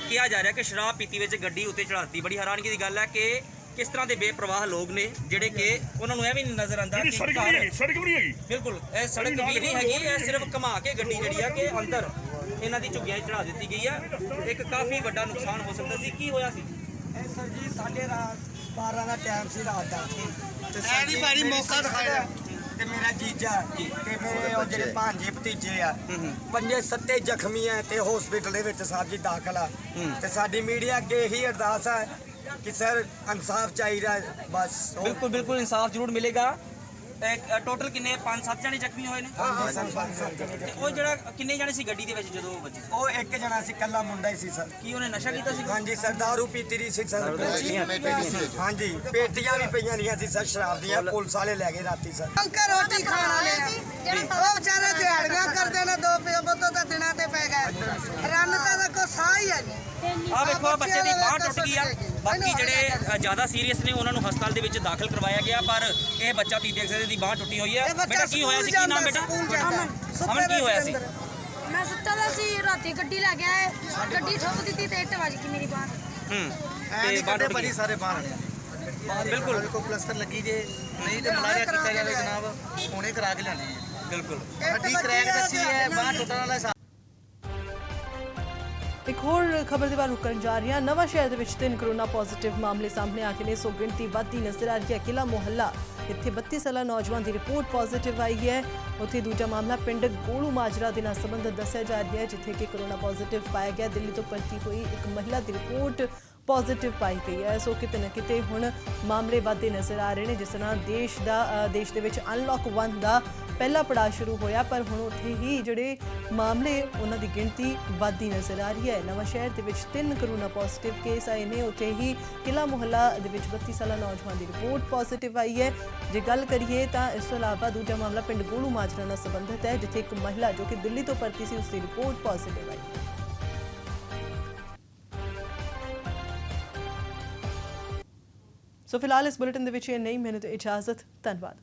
ਕਿਹਾ ਜਾ ਰਿਹਾ ਕਿ ਸ਼ਰਾਬ ਪੀਤੀ ਵਿੱਚ ਗੱਡੀ ਉੱਤੇ ਚੜਾਤੀ। ਬੜੀ ਹੈਰਾਨਗੀ ਦੀ ਗੱਲ ਹੈ ਕਿ ਕਿਸ ਤਰ੍ਹਾਂ ਦੇ ਬੇਪਰਵਾਹ ਲੋਕ ਨੇ ਜਿਹੜੇ ਕਿ ਉਹਨਾਂ ਨੂੰ ਇਹ ਵੀ ਨਹੀਂ ਨਜ਼ਰ ਆਉਂਦਾ ਕਿ ਸੜਕ ਵੀ ਨਹੀਂ ਹੈਗੀ। ਬਿਲਕੁਲ ਇਹ ਸੜਕ ਵੀ ਨਹੀਂ ਹੈਗੀ, ਇਹ ਸਿਰਫ ਘੁਮਾ ਕੇ ਗੱਡੀ ਜਿਹੜੀ ਆ ਕਿ ਅੰਦਰ ਇਹਨਾਂ ਦੀ ਝੁੱਗੀਆਂ ਚੜਾ ਦਿੱਤੀ ਗਈ ਆ। ਇੱਕ ਕਾਫੀ ਵੱਡਾ ਨੁਕਸਾਨ ਹੋ ਸਕਦਾ ਸੀ। ਕੀ ਹੋਇਆ ਸੀ? ਸਰ ਜੀ 12:30 ਦਾ ਟਾਈਮ ਸੀ ਰਾਤ ਦਾ। ਐਨੀ ਭਾਰੀ ਮੌਕਾ ਦਿਖਾਇਆ ਤੇ ਮੇਰਾ ਜੀਜਾ ਤੇ ਮੇਰੇ ਉਹ ਜਿਹੜੇ ਭਾਂਜੇ ਭਤੀਜੇ ਆ 5-7 ਜ਼ਖਮੀ ਆ ਤੇ ਹਸਪੀਟਲ ਦੇ ਵਿੱਚ ਸਾਹਿਬ ਜੀ ਦਾਖਲ ਆ ਤੇ ਸਾਡੀ ਮੀਡੀਆ ਅੱਗੇ ਇਹੀ ਅਰਦਾਸ ਹੈ ਕਿ ਸਰ ਇਨਸਾਫ ਚਾਹੀਦਾ ਬਸ ਬਿਲਕੁਲ ਬਿਲਕੁਲ ਇਨਸਾਫ ਜ਼ਰੂਰ ਮਿਲੇਗਾ। ਟੋਟਲ ਕਿੰਨੇ 5-7 ਜਣੇ ਜ਼ਖਮੀ ਹੋਏ ਨੇ? ਹਾਂ ਸਰ 5-7 ਤੇ ਉਹ ਜਿਹੜਾ ਕਿੰਨੇ ਜਣੇ ਸੀ ਗੱਡੀ ਦੇ ਵਿੱਚ ਜਦੋਂ ਵੱਜੀ? ਉਹ ਇੱਕ ਜਣਾ ਸੀ ਕੱਲਾ ਮੁੰਡਾ ਹੀ ਸੀ ਸਰ। ਕੀ ਉਹਨੇ ਨਸ਼ਾ ਕੀਤਾ ਸੀ? ਹਾਂਜੀ ਸਰ ਦਾਰੂ ਪੀਤੀ ਰਹੀ ਸੀ ਸਰ। ਹਾਂਜੀ ਪੇਟੀਆਂ ਵੀ ਪਈਆਂ ਦੀਆਂ ਸੀ ਸਰ ਸ਼ਰਾਬ ਦੀਆਂ ਪੁਲਿਸ ਵਾਲੇ ਲੈ ਗਏ ਰਾਤੀ ਸਰ। ਅੰਕਲ ਰੋਟੀ ਖਾਣ ਵਾਲੇ ਆ ਉਹ ਵਿਚਾਰੇ ਦਿਹਾੜੀਆਂ ਕਰਦੇ ਨੇ ਦੋ ਪਿਓ ਪੁੱਤੋਂ ਤਾਂ ਦਿਨਾਂ ਤੇ ਪੈ ਗਏ ਰੰਨ ਤਾਂ ਕੋ ਸਾਹ ਹੀ ਆ ਜੀ। ਆ ਵੇਖੋ ਬੱਚੇ ਦੀ ਬਾਂਹ ਟੁੱਟ ਗਈ ਆ। ਬਾਕੀ ਜਿਹੜੇ ਜ਼ਿਆਦਾ ਸੀਰੀਅਸ ਨੇ ਉਹਨਾਂ ਨੂੰ ਹਸਪਤਾਲ ਦੇ ਵਿੱਚ ਦਾਖਲ ਕਰਵਾਇਆ ਗਿਆ ਪਰ ਇਹ ਬੱਚਾ ਤੁਸੀਂ ਦੇਖ ਸਕਦੇ ਦੀ ਬਾਂਹ ਟੁੱਟੀ ਹੋਈ ਹੈ। ਬੇਟਾ ਕੀ ਹੋਇਆ ਸੀ? ਕੀ ਨਾਮ ਬੇਟਾ? ਅਮਨ ਕੀ ਹੋਇਆ ਸੀ? ਮੈਂ ਸੁੱਤਾ ਦਾ ਸੀ ਰਾਤੀ ਗੱਡੀ ਲੈ ਗਿਆ ਹੈ ਗੱਡੀ ਠੋਕ ਦਿੱਤੀ ਤੇ ਇੱਟ ਵੱਜ ਗਈ ਮੇਰੀ ਬਾਂਹ ਤੇ ਬਾਂਹ ਟੁੱਟ ਗਈ। ਸਾਰੇ ਬਾਹਰ ਬਿਲਕੁਲ ਕੋ ਪਲਸਤਰ ਲੱਗੀ ਜੇ ਨਹੀਂ ਤੇ ਮੁਲਾਜ਼ਾ ਕੀਤਾ ਜਾਵੇ ਜਨਾਬ ਹੁਣੇ ਕਰਾ ਕੇ ਲਿਆਣੀ ਹੈ। ਬਿਲਕੁਲ ਹੱਡੀ ਕਰੈਕ ਦੱਸੀ ਹੈ ਬਾਂਹ ਟੁੱਟਣ ਵਾਲਾ ਇੱਕ ਹੋਰ ਖਬਰ ਦੇ ਬਾਰੇ ਰੁਕ ਕਰਨ ਜਾ ਰਹੀ ਹਾਂ। ਨਵਾਂ ਸ਼ਹਿਰ ਦੇ ਵਿੱਚ 3 ਕਰੋਨਾ ਪੋਜ਼ਿਟਿਵ ਮਾਮਲੇ ਸਾਹਮਣੇ ਆ ਕੇ ਨੇ ਸੋ ਗਿਣਤੀ ਵੱਧਦੀ ਨਜ਼ਰ ਆ ਰਹੀ ਹੈ। ਕਿਲਾ ਮੁਹੱਲਾ ਇੱਥੇ 32 ਸਾਲਾ ਨੌਜਵਾਨ ਦੀ ਰਿਪੋਰਟ ਪੋਜ਼ਿਟਿਵ ਆਈ ਹੈ। ਉੱਥੇ ਦੂਜਾ ਮਾਮਲਾ ਪਿੰਡ ਗੋਲੂ ਮਾਜਰਾ ਦੇ ਨਾਲ ਸੰਬੰਧਿਤ ਦੱਸਿਆ ਜਾ ਰਿਹਾ ਹੈ ਜਿੱਥੇ ਕਿ ਕਰੋਨਾ ਪੋਜ਼ਿਟਿਵ ਪਾਇਆ ਗਿਆ। ਦਿੱਲੀ ਤੋਂ ਭਰਤੀ ਹੋਈ ਇੱਕ ਮਹਿਲਾ ਦੀ ਰਿਪੋਰਟ ਪੋਜ਼ਿਟਿਵ ਪਾਈ ਗਈ ਹੈ। ਸੋ ਕਿਤੇ ਨਾ ਕਿਤੇ ਹੁਣ ਮਾਮਲੇ ਵੱਧਦੇ ਨਜ਼ਰ ਆ ਰਹੇ ਨੇ। ਜਿਸ ਤਰ੍ਹਾਂ ਦੇਸ਼ ਦੇ ਵਿੱਚ ਅਨਲੌਕ 1 ਦਾ ਪਹਿਲਾ ਪੜਾਅ ਸ਼ੁਰੂ ਹੋਇਆ ਪਰ ਹੁਣ ਉੱਥੇ ਹੀ ਜਿਹੜੇ ਮਾਮਲੇ ਉਹਨਾਂ ਦੀ ਗਿਣਤੀ ਵੱਧਦੀ ਨਜ਼ਰ ਆ ਰਹੀ ਹੈ। ਨਵਾਂ ਸ਼ਹਿਰ ਦੇ ਵਿੱਚ 3 ਕਰੋਨਾ ਪੋਜ਼ਿਟਿਵ ਕੇਸ ਆਏ ਨੇ। ਉੱਥੇ ਹੀ ਕਿਲਾ ਮੁਹੱਲਾ ਦੇ ਵਿੱਚ 32 ਸਾਲਾ ਨੌਜਵਾਨ ਦੀ ਰਿਪੋਰਟ ਪੋਜ਼ਿਟਿਵ ਆਈ ਹੈ। ਜੇ ਗੱਲ ਕਰੀਏ ਤਾਂ ਇਸ ਤੋਂ ਇਲਾਵਾ ਦੂਜਾ ਮਾਮਲਾ ਪਿੰਡ ਗੋਲੂ ਮਾਜਰਾ ਨਾਲ ਸੰਬੰਧਿਤ ਹੈ ਜਿੱਥੇ ਇੱਕ ਮਹਿਲਾ ਜੋ ਕਿ ਦਿੱਲੀ ਤੋਂ ਭਰਤੀ ਸੀ ਉਸ ਦੀ ਰਿਪੋਰਟ ਪੋਜ਼ਿਟਿਵ ਆਈ। ਸੋ ਫਿਲਹਾਲ ਇਸ ਬੁਲੇਟਿਨ ਦੇ ਵਿੱਚ ਇਹ ਨਹੀਂ ਮੈਨੂੰ ਤੇ ਇਜਾਜ਼ਤ। ਧੰਨਵਾਦ।